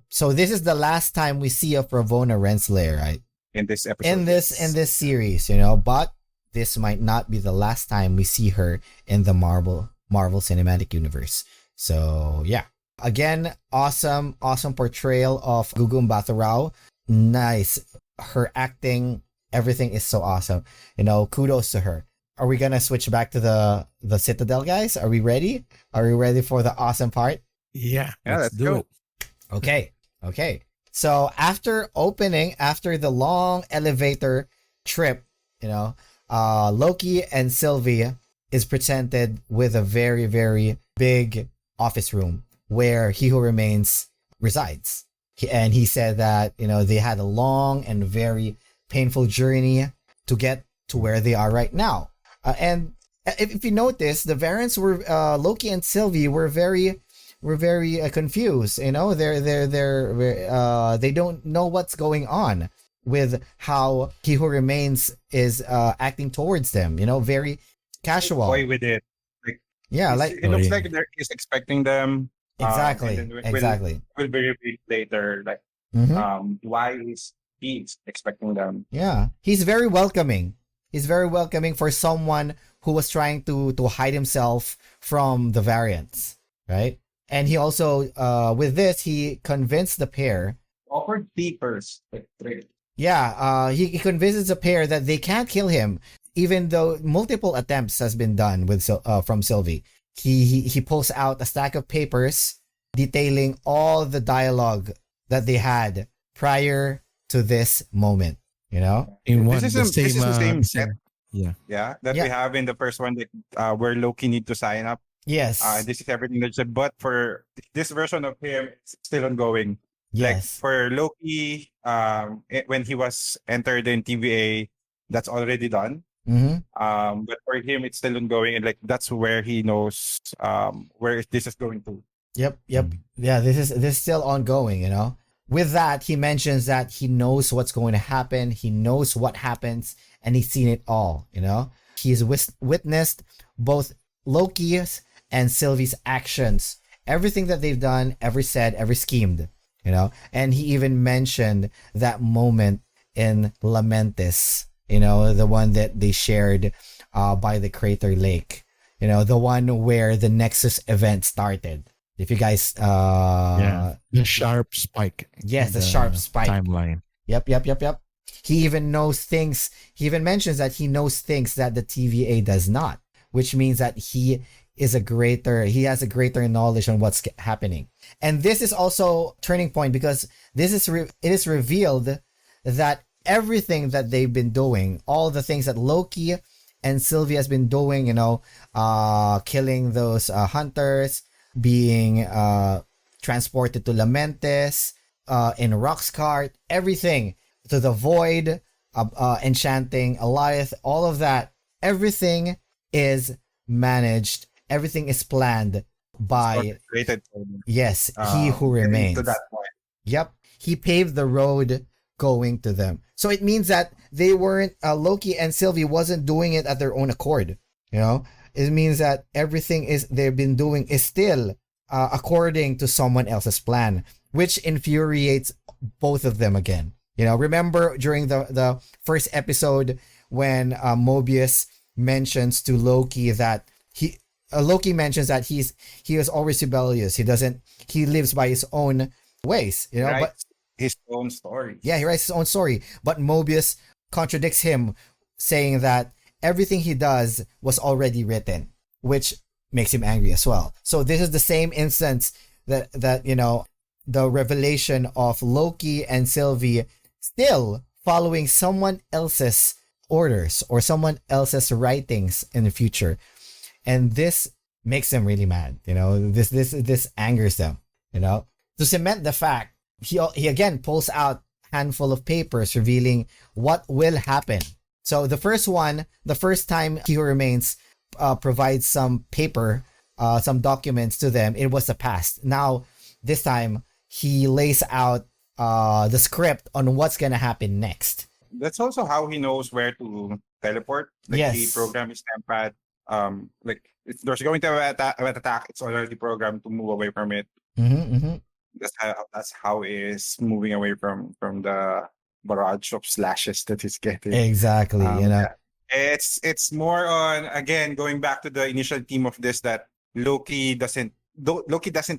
So this is the last time we see of Ravonna Renslayer, right? In this episode. In this series, but this might not be the last time we see her in the Marvel Cinematic Universe. So yeah. Again, awesome portrayal of Gugum Batharao. Nice. Her acting, everything is so awesome. Kudos to her. Are we gonna switch back to the Citadel, guys? Are we ready? Are we ready for the awesome part? Yeah, let's do it. Okay. So after the long elevator trip, Loki and Sylvie is presented with a very, very big office room where He Who Remains resides. He said that, they had a long and very painful journey to get to where they are right now. And if you notice, the variants were Loki and Sylvie were very confused. They don't know what's going on with how He Who Remains is acting towards them. Very casual. Toy with it. It looks like he's expecting them. Exactly. Will be revealed later. Why is he expecting them? Yeah, he's very welcoming. He's very welcoming for someone who was trying to hide himself from the variants, right? And he also, with this, he convinced the pair. Offered papers. He convinces the pair that they can't kill him, even though multiple attempts has been done with from Sylvie. He pulls out a stack of papers detailing all the dialogue that they had prior to this moment. This is the same set. Yeah, that we have in the first one that where Loki need to sign up. Yes. This is everything that's said, but for this version of him, it's still ongoing. Yes. Like for Loki, when he was entered in TVA, that's already done. But for him, it's still ongoing, and that's where he knows where this is going to. Yep. Yeah, this is still ongoing. With that, he mentions that he knows what's going to happen. He knows what happens, and he's seen it all. He's witnessed both Loki's and Sylvie's actions, everything that they've done, ever said, ever schemed. And he even mentioned that moment in Lamentis. The one that they shared by the Crater Lake. The one where the Nexus event started. If you guys... the sharp spike. Yes, the sharp spike. Timeline. Yep. He even knows things. He even mentions that he knows things that the TVA does not, which means that he has a greater knowledge on what's happening. And this is also turning point because it is revealed that everything that they've been doing, all the things that Loki and Sylvie has been doing, killing those hunters, being transported to Lamentis, in Roxcart, everything, to the Void, enchanting Alioth, all of that, everything is managed, everything is planned by He Who Remains. To that point. Yep, he paved the road going to them. So it means that they weren't, Loki and Sylvie wasn't doing it at their own accord. It means that everything they've been doing is still according to someone else's plan, which infuriates both of them again. Remember during the first episode when Mobius mentions to Loki that Loki mentions that he is always rebellious. He lives by his own ways, right. But his own story. Yeah, he writes his own story, but Mobius contradicts him, saying that everything he does was already written, which makes him angry as well. So this is the same instance that the revelation of Loki and Sylvie still following someone else's orders or someone else's writings in the future, and this makes them really mad. This angers them. To cement the fact, he again pulls out a handful of papers revealing what will happen. So the first time He Who Remains provides some paper, some documents to them, it was the past. Now this time he lays out the script on what's gonna happen next. That's also how he knows where to teleport. Yes. The program is tempad. If there's going to be an attack, it's already programmed to move away from it. Mm-hmm. That's how he is moving away from the barrage of slashes that he's getting. Exactly. Yeah. It's more on, again, going back to the initial theme of this, that Loki doesn't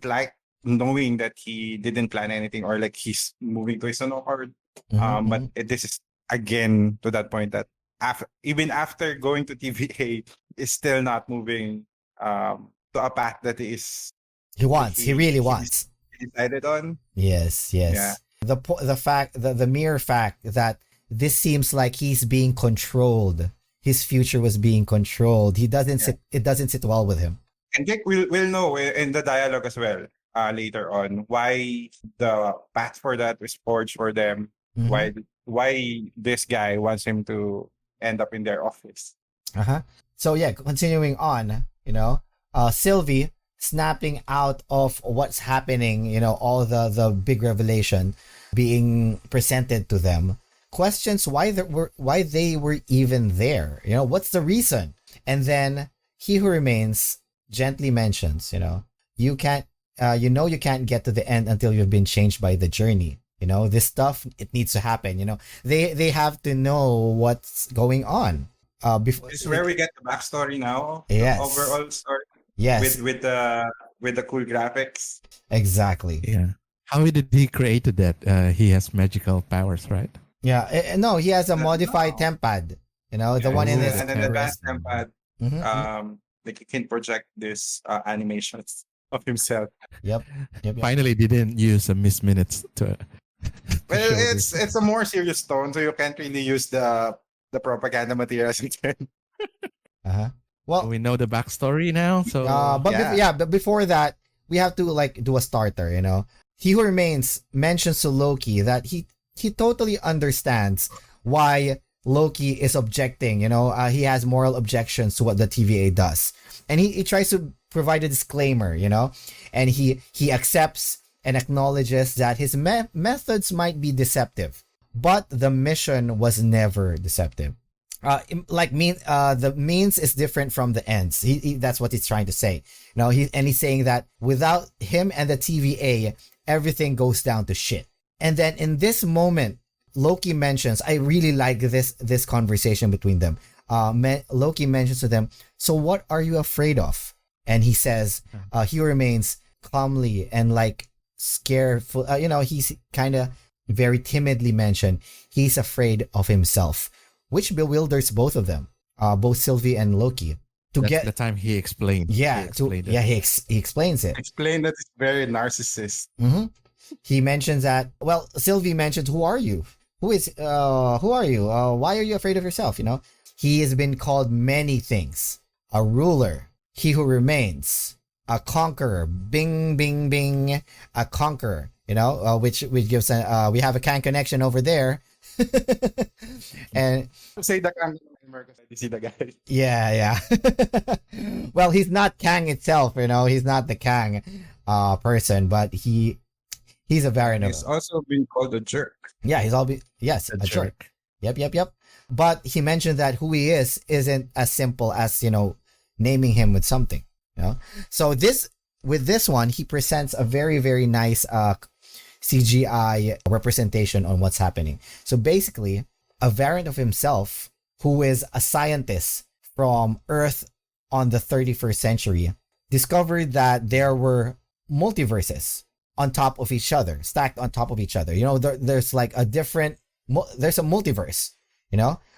like knowing that he didn't plan anything, or like he's moving to his own accord. But this is again to that point that even after going to TVA, is still not moving to a path that he really wants. Decided on. Yes. Yeah. The mere fact that this seems like he's being controlled. His future was being controlled. It doesn't sit well with him. And Dick will know in the dialogue as well later on why the path for that was forged for them. Mm-hmm. Why this guy wants him to end up in their office. So yeah, continuing on, Sylvie snapping out of what's happening, all the big revelation being presented to them, questions why they were even there. What's the reason? And then He Who Remains gently mentions, you can't get to the end until you've been changed by the journey. This stuff, it needs to happen. They have to know what's going on. Before this is where we get the backstory now. Yes. The overall story. Yes. With the cool graphics. Exactly. Yeah. How did he create that? He has magical powers, right? Yeah. No, he has a modified tempad. The one in his. And an advanced tempad. Mm-hmm. Like he can project this animations of himself. Yep. Finally, didn't use a miss minutes to. Well, it's a more serious tone, so you can't really use the propaganda material as you can. Well, we know the backstory now, so but before that, we have to do a starter. He Who Remains mentions to Loki that he totally understands why Loki is objecting. He has moral objections to what the TVA does, and he tries to provide a disclaimer. And he accepts and acknowledges that his methods might be deceptive, but the mission was never deceptive. The means is different from the ends. That's what he's trying to say. He's saying that without him and the TVA, everything goes down to shit. And then in this moment, Loki mentions, I really like this conversation between them. Loki mentions to them, so what are you afraid of? And he says, He remains calmly and scareful. He's kind of very timidly mentioned he's afraid of himself, which bewilders both of them, both Sylvie and Loki. That's the time he explained. He explains it. Explain that it's very narcissist. Mm-hmm. He mentions that. Well, Sylvie mentions, "Who are you? Who are you? Why are you afraid of yourself?" He has been called many things: a ruler, he who remains, a conqueror. Bing, bing, bing, a conqueror. Which gives we have a Kang connection over there. And say the Kang because I see the guy. Yeah. Well, he's not Kang itself, he's not the Kang person, but he's a variant of. He's also been called a jerk. Yeah, a jerk. Yep. But he mentioned that who he isn't as simple as naming him with something. So with this one, he presents a very, very nice CGI representation on what's happening. So basically, a variant of himself who is a scientist from Earth on the 31st century discovered that there were multiverses on top of each other, stacked on top of each other. There's like a different, there's a multiverse,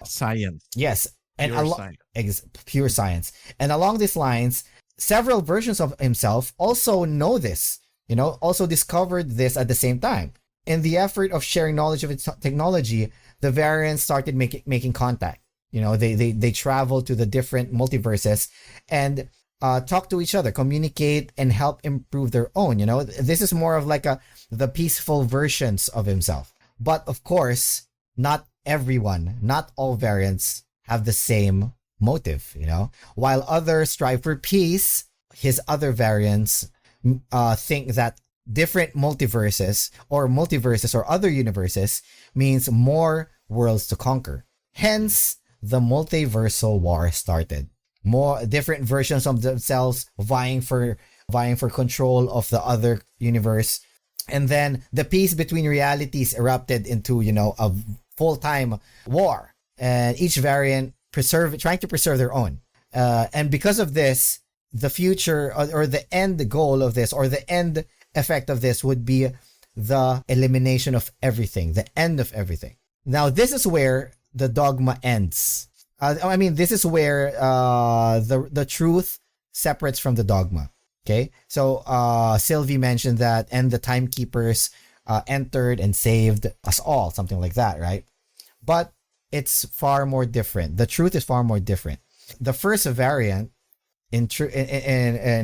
Science. Yes. And Pure science. pure science. And along these lines, several versions of himself also know this, also discovered this at the same time. In the effort of sharing knowledge of its technology, the variants started making contact. They travel to the different multiverses and talk to each other, communicate, and help improve their own. This is more of like the peaceful versions of himself. But of course, not all variants have the same motive. While others strive for peace, his other variants think that different multiverses or other universes means more worlds to conquer. Hence, the multiversal war started. More different versions of themselves vying for control of the other universe. And then the peace between realities erupted into, a full-time war. And each variant trying to preserve their own. And because of this, the future or the end goal of this, or the end effect of this, would be the elimination of everything, the end of everything. Now, this is where the dogma ends. This is where the truth separates from the dogma. Okay, so Sylvie mentioned that, and the timekeepers entered and saved us all, something like that, right? But it's far more different. The truth is far more different. The first variant, in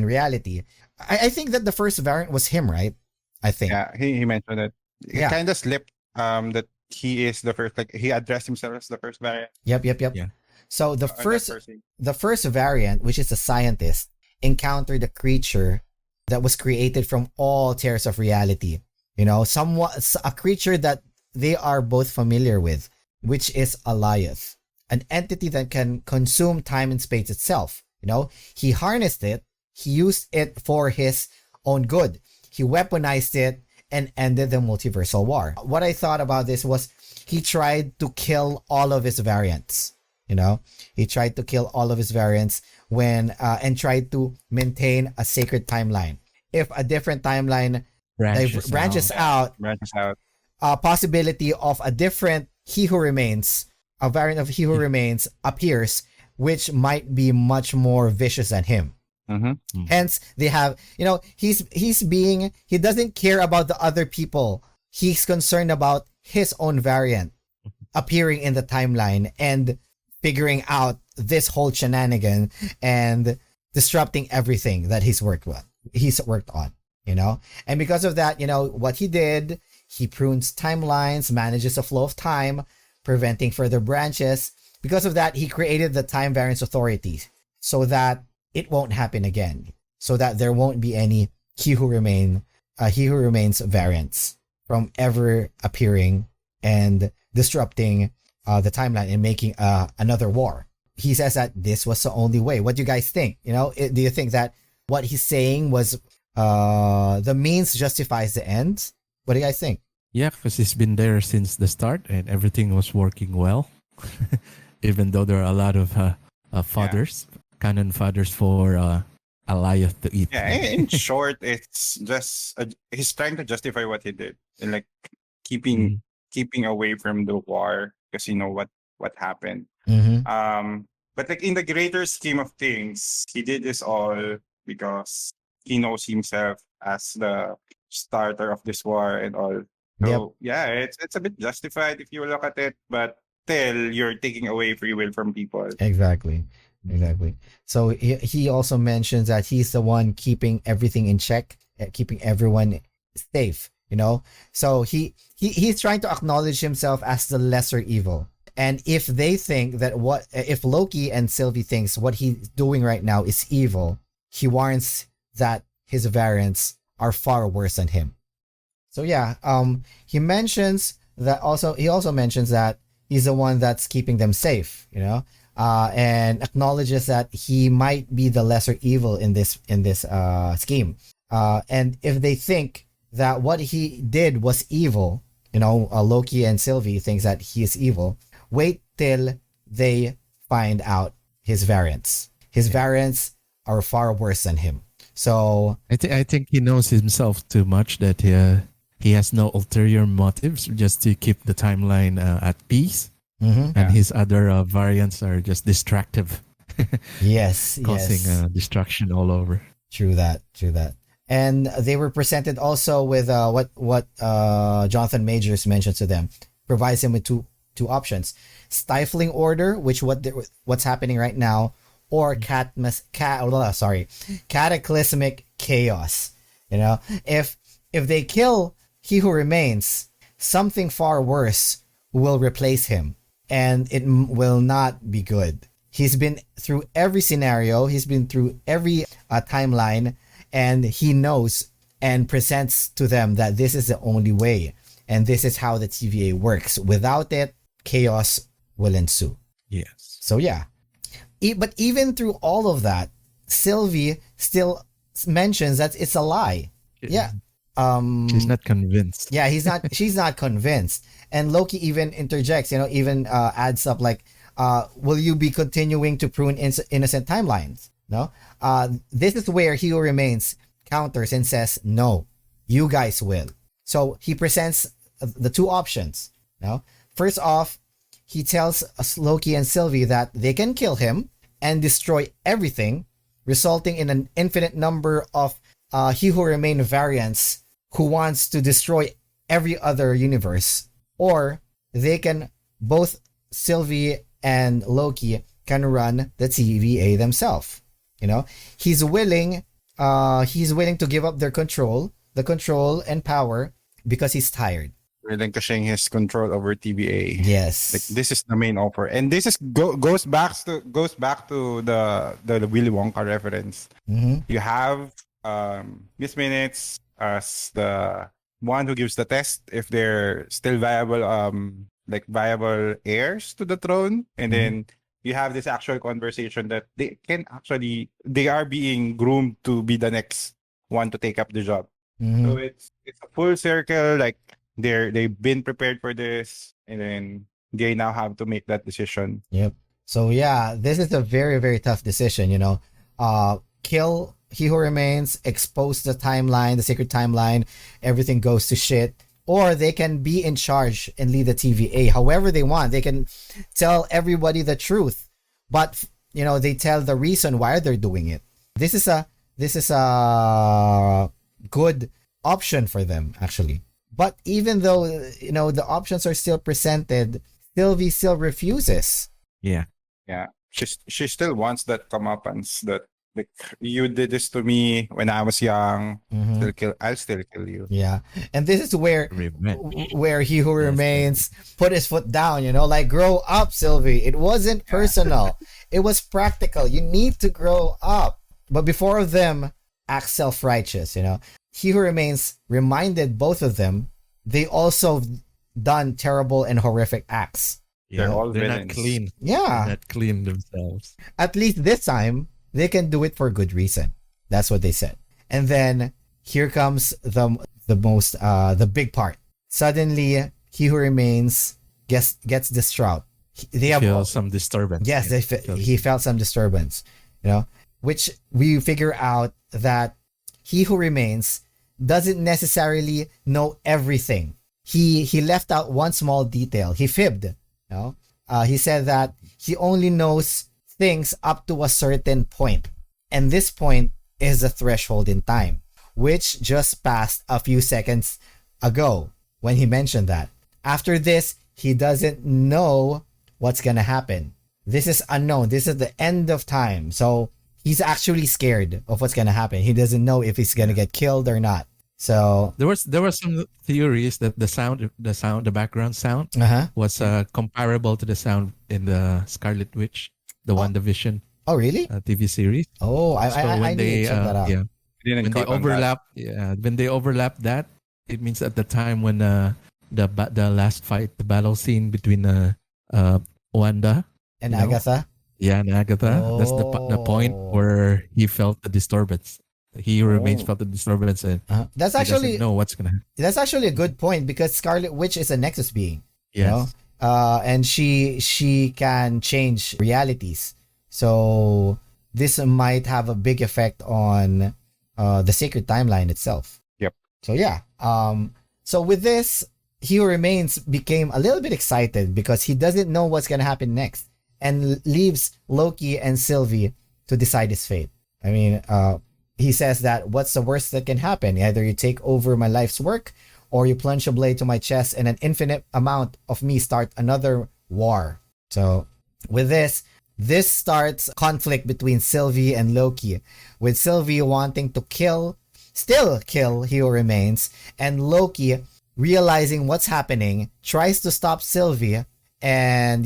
reality, I think that the first variant was him, right? I think. Yeah, he mentioned it. He Yeah. kind of slipped that he is the first, like he addressed himself as the first variant. Yep. Yeah. So the on that first scene. the first variant, which is a scientist, encountered a creature that was created from all tears of reality. A creature that they are both familiar with, which is Alioth, an entity that can consume time and space itself. He harnessed it, he used it for his own good. He weaponized it and ended the multiversal war. What I thought about this was he tried to kill all of his variants. He tried to kill all of his variants and tried to maintain a sacred timeline. If a different timeline branches out, a possibility of a different He Who Remains, a variant of He Who Remains appears, which might be much more vicious than him. Mm-hmm. Hence, they have, he doesn't care about the other people. He's concerned about his own variant appearing in the timeline and figuring out this whole shenanigan and disrupting everything that he's worked on, And because of that, what he did, he prunes timelines, manages the flow of time, preventing further branches. Because of that, he created the Time Variance Authority so that it won't happen again, so that there won't be any He Who Remains variants from ever appearing and disrupting the timeline and making another war. He says that this was the only way. What do you guys think? Do you think that what he's saying was the means justifies the end? What do you guys think? Yeah, because he's been there since the start and everything was working well. Even though there are a lot of fathers, canon fathers for Alioth to eat. Yeah, in short, it's just he's trying to justify what he did and like keeping away from the war because what happened. Mm-hmm. But like in the greater scheme of things, he did this all because he knows himself as the starter of this war and all. So yeah, it's a bit justified if you look at it, but still you're taking away free will from people. Exactly. So he also mentions that he's the one keeping everything in check, keeping everyone safe. So he's trying to acknowledge himself as the lesser evil. And if they think that if Loki and Sylvie thinks what he's doing right now is evil, he warns that his variants are far worse than him. So yeah, he also mentions that he's the one that's keeping them safe, and acknowledges that he might be the lesser evil in this scheme. And if they think that what he did was evil, Loki and Sylvie thinks that he is evil, wait till they find out his variants. His variants are far worse than him. So I think he knows himself too much that he has no ulterior motives, just to keep the timeline at peace. And his other variants are just distractive. yes, causing yes. destruction all over. True that. And they were presented also with what Jonathan Majors mentioned to them, provides him with two options: stifling order, which what's happening right now, or cataclysmic chaos. If they kill he who remains, something far worse will replace him, and it will not be good. He's been through every scenario. He's been through every timeline, and he knows and presents to them that this is the only way, and this is how the TVA works. Without it, chaos will ensue. Yes. So yeah. But even through all of that, Sylvie still mentions that it's a lie. Yeah. She's not convinced. Yeah, she's not convinced. And Loki even interjects, even adds up like, will you be continuing to prune innocent timelines? No. This is where He Who Remains counters and says, no, you guys will. So he presents the two options. First off, he tells Loki and Sylvie that they can kill him and destroy everything, resulting in an infinite number of He Who Remain variants who wants to destroy every other universe. Or they can, both Sylvie and Loki can run the TVA themselves. He's willing to give up the control and power because he's tired. Relinquishing his control over TVA. Yes. Like, this is the main offer, and this is goes back to the Willy Wonka reference. You have Miss Minutes as the one who gives the test if they're still viable heirs to the throne, and then you have this actual conversation that they are being groomed to be the next one to take up the job. So it's a full circle. Like, they've been prepared for this, and then they now have to make that decision. Yep. So yeah, this is a very, very tough decision. Kill He Who Remains, expose the timeline, the secret timeline, everything goes to shit. Or they can be in charge and lead the TVA however they want. They can tell everybody the truth, but they tell the reason why they're doing it. This is a good option for them, actually. But even though the options are still presented, Sylvie still refuses. Yeah. She still wants that comeuppance that, like, you did this to me when I was young. I'll still kill you. Yeah, and this is where He Who Remains put his foot down. Like, grow up, Sylvie. It wasn't personal. It was practical. You need to grow up. But before them act self-righteous, He Who Remains reminded both of them they also done terrible and horrific acts. Yeah, they're not villains. clean. Yeah, They're not clean themselves. at least this time they can do it for good reason. That's what they said. And then here comes the big part. Suddenly, He Who Remains gets distraught. They feel some disturbance. Yes, he felt some disturbance. Which we figure out that He Who Remains doesn't necessarily know everything. He left out one small detail. He fibbed. He said that he only knows things up to a certain point, and this point is a threshold in time, which just passed a few seconds ago when he mentioned that. After this, he doesn't know what's gonna happen. This is unknown. This is the end of time. So he's actually scared of what's gonna happen. He doesn't know if he's gonna get killed or not. So there were some theories that the background sound was comparable to the sound in the Scarlet Witch, the WandaVision. Oh, really? TV series. Oh, I need to check that out. Yeah. When they overlap that, it means at the time when the last fight, the battle scene between Wanda and Agatha. Yeah, and Agatha. Oh. That's the point where he felt the disturbance. He remains felt the disturbance, and that's actually doesn't know what's gonna happen. That's actually a good point, because Scarlet Witch is a Nexus being. Yes. And she can change realities. So this might have a big effect on the sacred timeline itself. Yep. So yeah. So with this, He Who Remains became a little bit excited because he doesn't know what's gonna happen next, and leaves Loki and Sylvie to decide his fate. I mean, he says that what's the worst that can happen? Either you take over my life's work, or you plunge a blade to my chest and an infinite amount of me start another war. So with this starts conflict between Sylvie and Loki, with Sylvie wanting to still kill He Who Remains, and Loki realizing what's happening, tries to stop Sylvie, and,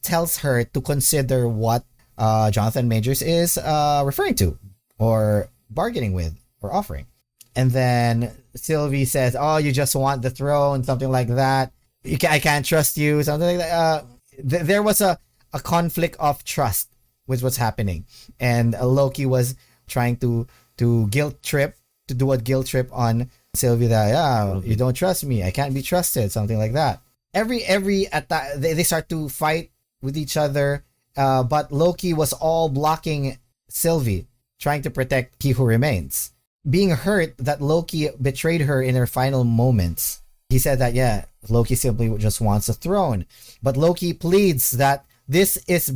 tells her to consider what Jonathan Majors is referring to, or bargaining with, or offering. And then Sylvie says, "Oh, you just want the throne," something like that. I can't trust you, something like that. There was a conflict of trust with what's happening, and Loki was trying to do a guilt trip on Sylvie that, you don't trust me, I can't be trusted, something like that. Every attack, they start to fight with each other, but Loki was all blocking Sylvie, trying to protect He Who Remains. Being hurt that Loki betrayed her in her final moments, he said that Loki simply just wants a throne, but Loki pleads that this is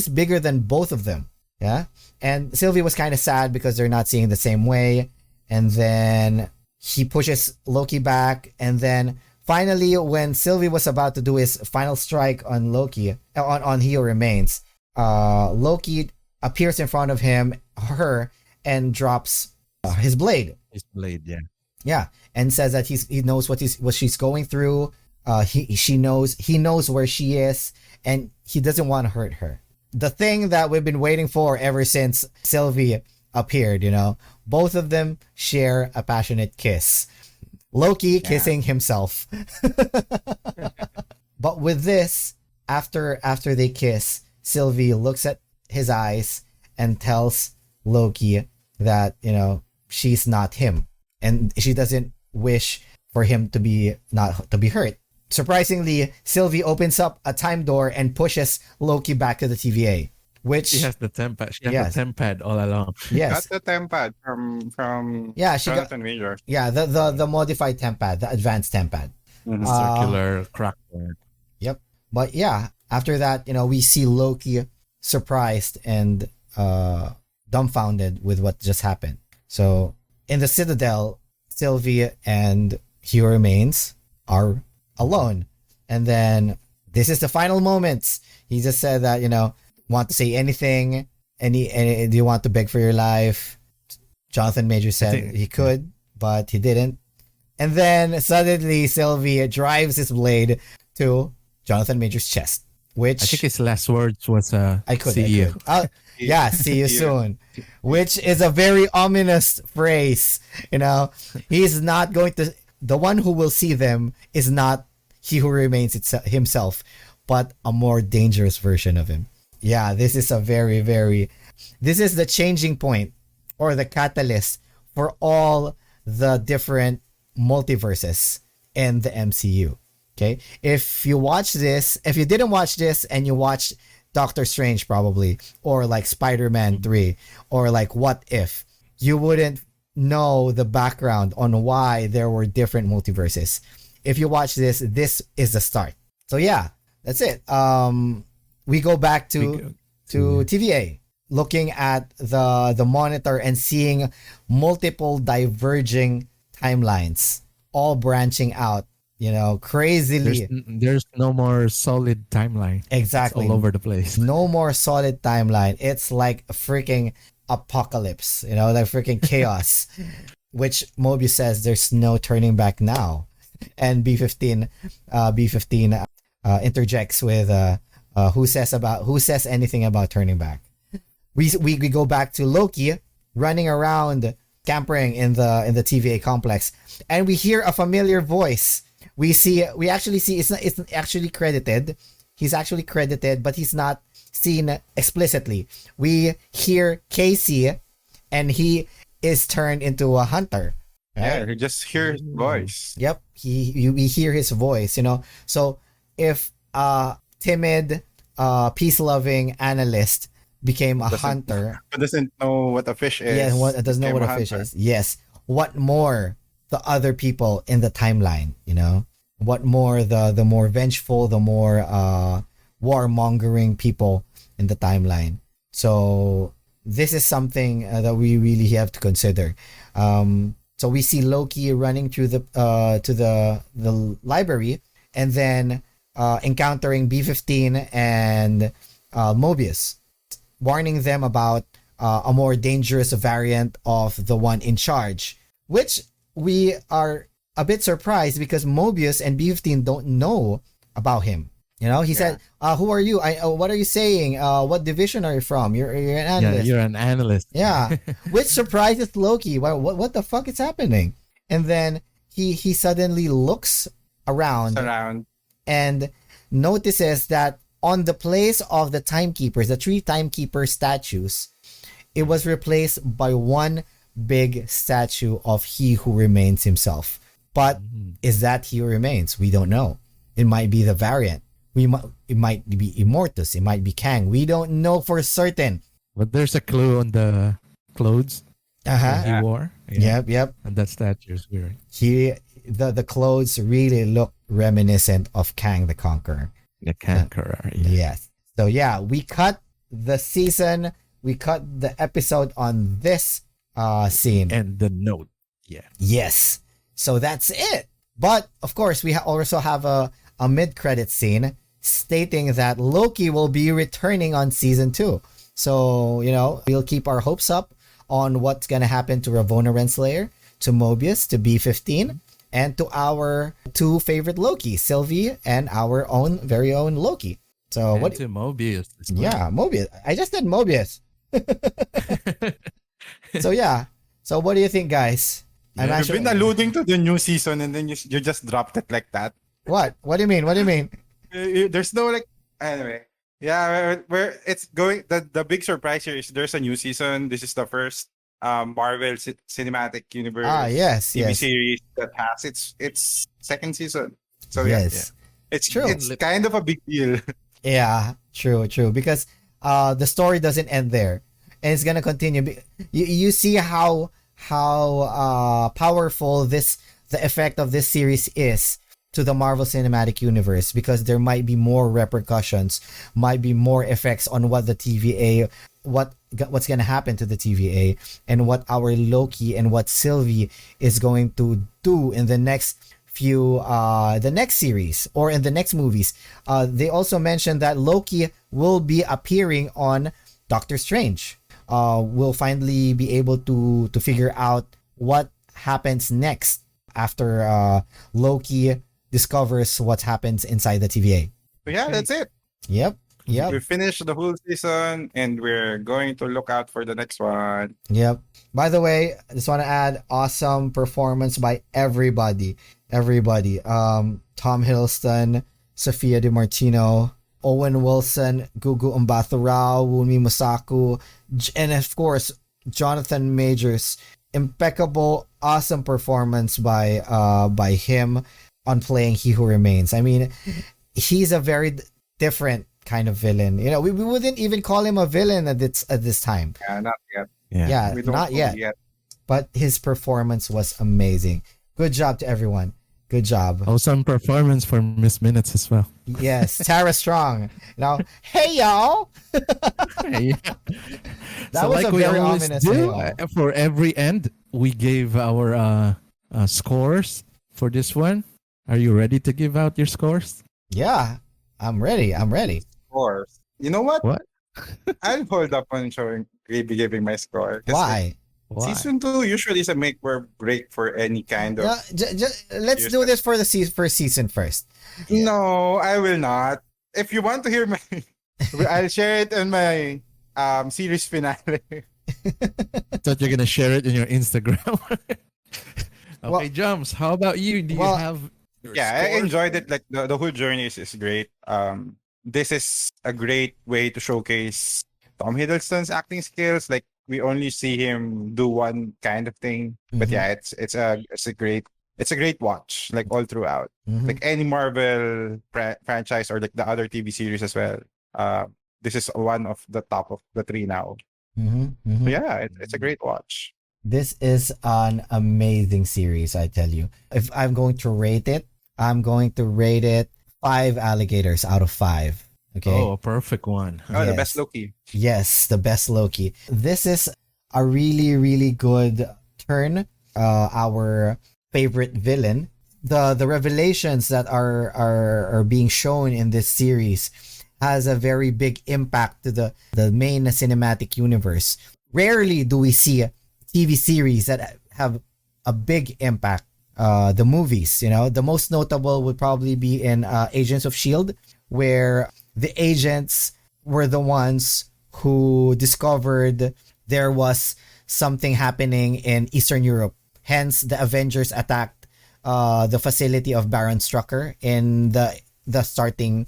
bigger than both of them. Yeah, and Sylvie was kind of sad because they're not seeing the same way, and then he pushes Loki back, and then finally, when Sylvie was about to do his final strike on Loki, on He Who Remains, Loki appears in front of her, and drops his blade. His blade, yeah. Yeah, and says that he knows what she's going through. He knows where she is, and he doesn't want to hurt her. The thing that we've been waiting for ever since Sylvie appeared, both of them share a passionate kiss. Loki kissing himself. But with this, after they kiss, Sylvie looks at his eyes and tells Loki that, she's not him, and she doesn't wish for him to be hurt. Surprisingly, Sylvie opens up a time door and pushes Loki back to the TVA, which she has the tempad. She has the tempad all along. Yes, got the tempad from she got Jonathan Majors. Yeah, the modified tempad, the advanced tempad, circular crackboard. Yep. But yeah, after that, we see Loki surprised and dumbfounded with what just happened. So in the Citadel, Sylvie and He Who Remains are alone, and then this is the final moments. He just said that, want to say anything, do you want to beg for your life? Jonathan Major said he could, but he didn't. And then suddenly Sylvie drives his blade to Jonathan Major's chest, which I think his last words was see you. Yeah, see you soon, which is a very ominous phrase. He's not going to, the one who will see them is not He Who Remains himself, but a more dangerous version of him. Yeah, this is a very, very, this is the changing point, or the catalyst, for all the different multiverses in the MCU. Okay, if you didn't watch this and you watched Doctor Strange probably, or like Spider-Man 3, or like What If, you wouldn't know the background on why there were different multiverses. If you watch this is the start. So yeah, that's it. We go back to TVA, looking at the monitor and seeing multiple diverging timelines, all branching out, crazily. There's no more solid timeline. Exactly. It's all over the place. No more solid timeline. It's like a freaking apocalypse, like freaking chaos, which Mobius says there's no turning back now. And B15 interjects with who says anything about turning back. We go back to Loki running around, scampering in the TVA complex, and we hear a familiar voice. We actually see it's actually credited. He's actually credited, but he's not seen explicitly. We hear Casey, and he is turned into a hunter. Right? Yeah, you just hear his voice. Yep, we hear his voice. So if a timid, peace-loving analyst became a hunter. Who doesn't know what a fish is? Yeah, doesn't know what a fish is. Yes. What more the other people in the timeline, What more the more vengeful, the more warmongering people in the timeline. So this is something that we really have to consider. So we see Loki running through the to the library, and then encountering B-15 and Mobius, warning them about a more dangerous variant of the one in charge, which we are a bit surprised because Mobius and B-15 don't know about him. He said, "Who are you? What are you saying? What division are you from? You're an analyst." Yeah, you're an analyst. Yeah, which surprises Loki. What the fuck is happening? And then he suddenly looks around and notices that on the place of the timekeepers, the 3 timekeeper statues, it was replaced by one big statue of He Who Remains himself. But is that He Who Remains? We don't know. It might be the variant. It might be Immortus. It might be Kang. We don't know for certain. But there's a clue on the clothes he wore. Yep. And that statue is weird. The clothes really look reminiscent of Kang the Conqueror. The Conqueror. Yes. So yeah, we cut the season. We cut the episode on this scene. And the note. Yeah. Yes. So that's it. But of course, we also have a mid-credit scene stating that Loki will be returning on season 2. So, we'll keep our hopes up on what's going to happen to Ravonna Renslayer, to Mobius, to B-15, and to our 2 favorite Loki, Sylvie and our very own Loki. So and to Mobius. Yeah, Mobius. I just said Mobius. So yeah. So what do you think, guys? You've been alluding to the new season and then you just dropped it like that. What? What do you mean? There's no anyway. Yeah, where it's going. The big surprise here is there's a new season. This is the first Marvel Cinematic Universe TV series that has its second season. So yes, it's true. It's kind of a big deal. Yeah, true. Because the story doesn't end there, and it's gonna continue. You see how powerful the effect of this series is to the Marvel Cinematic Universe, because there might be more repercussions, might be more effects on what the TVA, what's going to happen to the TVA, and what our Loki and what Sylvie is going to do in the next the next series or in the next movies. They also mentioned that Loki will be appearing on Doctor Strange. We'll finally be able to figure out what happens next after Loki discovers what happens inside the TVA. So yeah, that's it. Yep. We finished the whole season and we're going to look out for the next one. Yep. By the way, I just want to add awesome performance by everybody. Tom Hiddleston, Sophia DiMartino, Owen Wilson, Gugu Mbatha-Rao, Wunmi Mosaku, and of course, Jonathan Majors. Impeccable, awesome performance by him on playing He Who Remains. I mean, he's a very different kind of villain. We wouldn't even call him a villain at this time. Yeah, not yet. Yeah, not yet. But his performance was amazing. Good job to everyone. Good job. Awesome performance for Miss Minutes as well. Yes, Tara Strong. Hey y'all. That was a very ominous for every end, we gave our scores for this one. Are you ready to give out your scores? Yeah, I'm ready. Scores. You know what? What? I'll hold up on giving my score. Why? Season 2 usually is a make or break for any kind of. Let's do this for the first season first. No, I will not. If you want to hear I'll share it in my series finale. I thought you're gonna share it in your Instagram. Okay, Jumps. How about you? Do you have? I enjoyed it. Like the whole journey is great. This is a great way to showcase Tom Hiddleston's acting skills. Like we only see him do one kind of thing, but it's a great watch. Like all throughout, like any Marvel franchise or like the other TV series as well. this is one of the top of the three now. Mm-hmm. So yeah, it's a great watch. This is an amazing series, I tell you. If I'm going to rate it, I'm going to rate it 5 alligators out of 5. Okay. Oh, a perfect one. Oh, the Yes. best Loki. Yes, the best Loki. This is a really, really good turn. Our favorite villain. The revelations that are being shown in this series has a very big impact to the main cinematic universe. Rarely do we see TV series that have a big impact. The movies, the most notable would probably be in Agents of S.H.I.E.L.D., where the agents were the ones who discovered there was something happening in Eastern Europe. Hence, the Avengers attacked the facility of Baron Strucker in the starting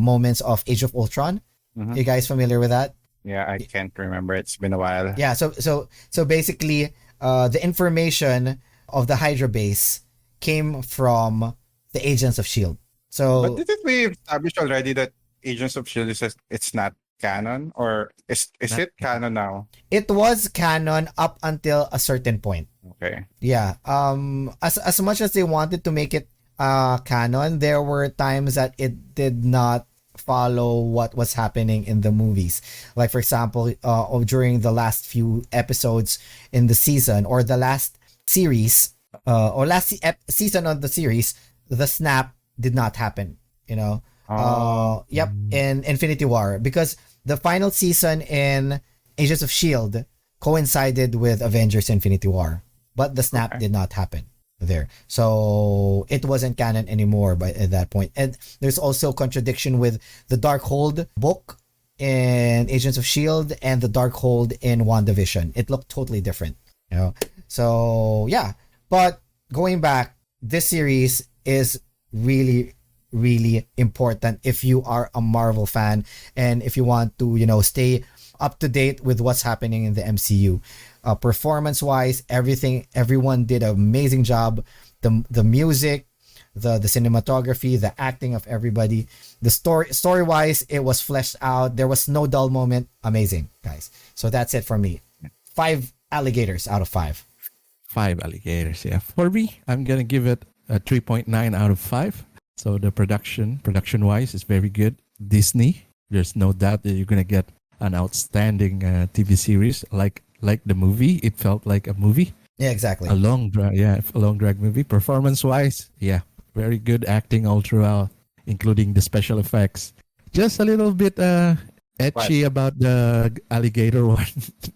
moments of Age of Ultron. Mhm. You guys familiar with that? Yeah, I can't remember. It's been a while. Yeah. So basically, the information of the Hydra base came from the Agents of S.H.I.E.L.D. So But didn't we establish already that Agents of S.H.I.E.L.D. it's not canon? Or is Not it canon now? it was canon up until a certain point. Okay. Yeah. As much as they wanted to make it canon, there were times that it did not follow what was happening in the movies. Like for example, during the last few episodes in the season or the last series or last season of the series, the snap did not happen. Yep, in Infinity War, because the final season in Agents of S.H.I.E.L.D. coincided with Avengers Infinity War, but the snap did not happen there. So it wasn't canon anymore at that point. And there's also contradiction with the Darkhold book in Agents of S.H.I.E.L.D. and the Darkhold in WandaVision. It looked totally different. So yeah. But going back, this series is really, really important if you are a Marvel fan and if you want to, stay up to date with what's happening in the MCU. Performance wise, everyone did an amazing job. The music, the cinematography, the acting of everybody, the story wise, it was fleshed out. There was no dull moment. Amazing, guys. So that's it for me. 5 alligators out of 5. 5 alligators, yeah. For me, I'm gonna give it a 3.9 out of 5. So the production wise is very good. Disney, there's no doubt that you're gonna get an outstanding TV series like the movie. It felt like a movie. Yeah, exactly. A long drag movie. Performance wise, yeah, very good acting all throughout, including the special effects. Just a little bit etchy about the alligator one,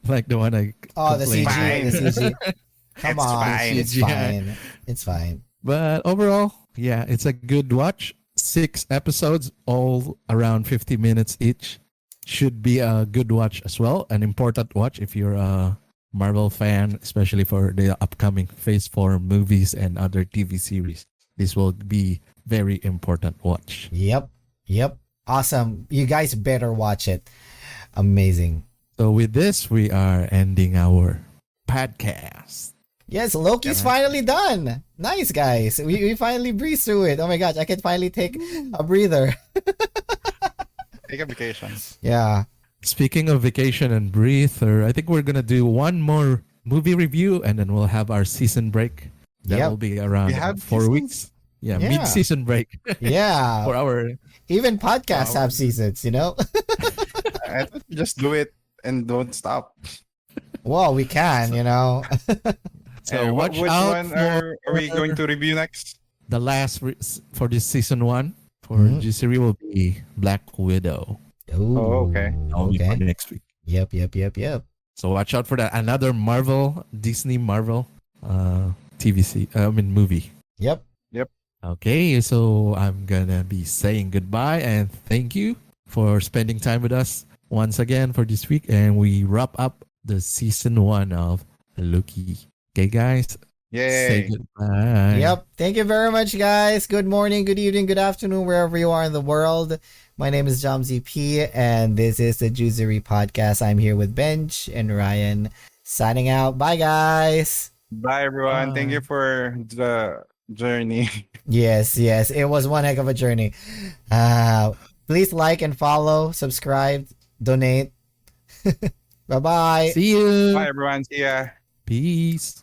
like the one I the complained. CG, the CG. Come It's on, fine. it's fine. It's fine. But overall, yeah, it's a good watch. 6 episodes, all around 50 minutes each. Should be a good watch as well. An important watch if you're a Marvel fan, especially for the upcoming Phase 4 movies and other TV series. This will be very important watch. Yep. Awesome. You guys better watch it. Amazing. So with this, we are ending our podcast. Yes, Loki's finally done. Nice, guys. We finally breezed through it. Oh my gosh, I can finally take a breather. Take a vacation. Yeah. Speaking of vacation and breather, I think we're going to do one more movie review and then we'll have our season break. That will be around We have 4 seasons? weeks. Yeah, Yeah. mid-season break. Yeah. For our... Even podcasts have seasons, I thought you just do it and don't stop. Well, we can, So watch which out one are we going to review next? The last for this season 1 for Juicery will be Black Widow. Ooh, okay. Only for Okay. next week. Yep. So watch out for that. Another Disney Marvel movie. Yep. Okay, so I'm gonna be saying goodbye and thank you for spending time with us once again for this week, and we wrap up the season 1 of Loki. Okay, guys, say Yay. goodbye. Yep. Thank you very much, guys. Good morning, good evening, good afternoon, wherever you are in the world. My name is Jomzy P, and this is the Juicery Podcast. I'm here with Benj and Ryan, signing out. Bye, guys. Bye, everyone. Thank you for the journey. Yes. It was one heck of a journey. Please like and follow, subscribe, donate. Bye-bye. See you. Bye, everyone. See ya. Peace.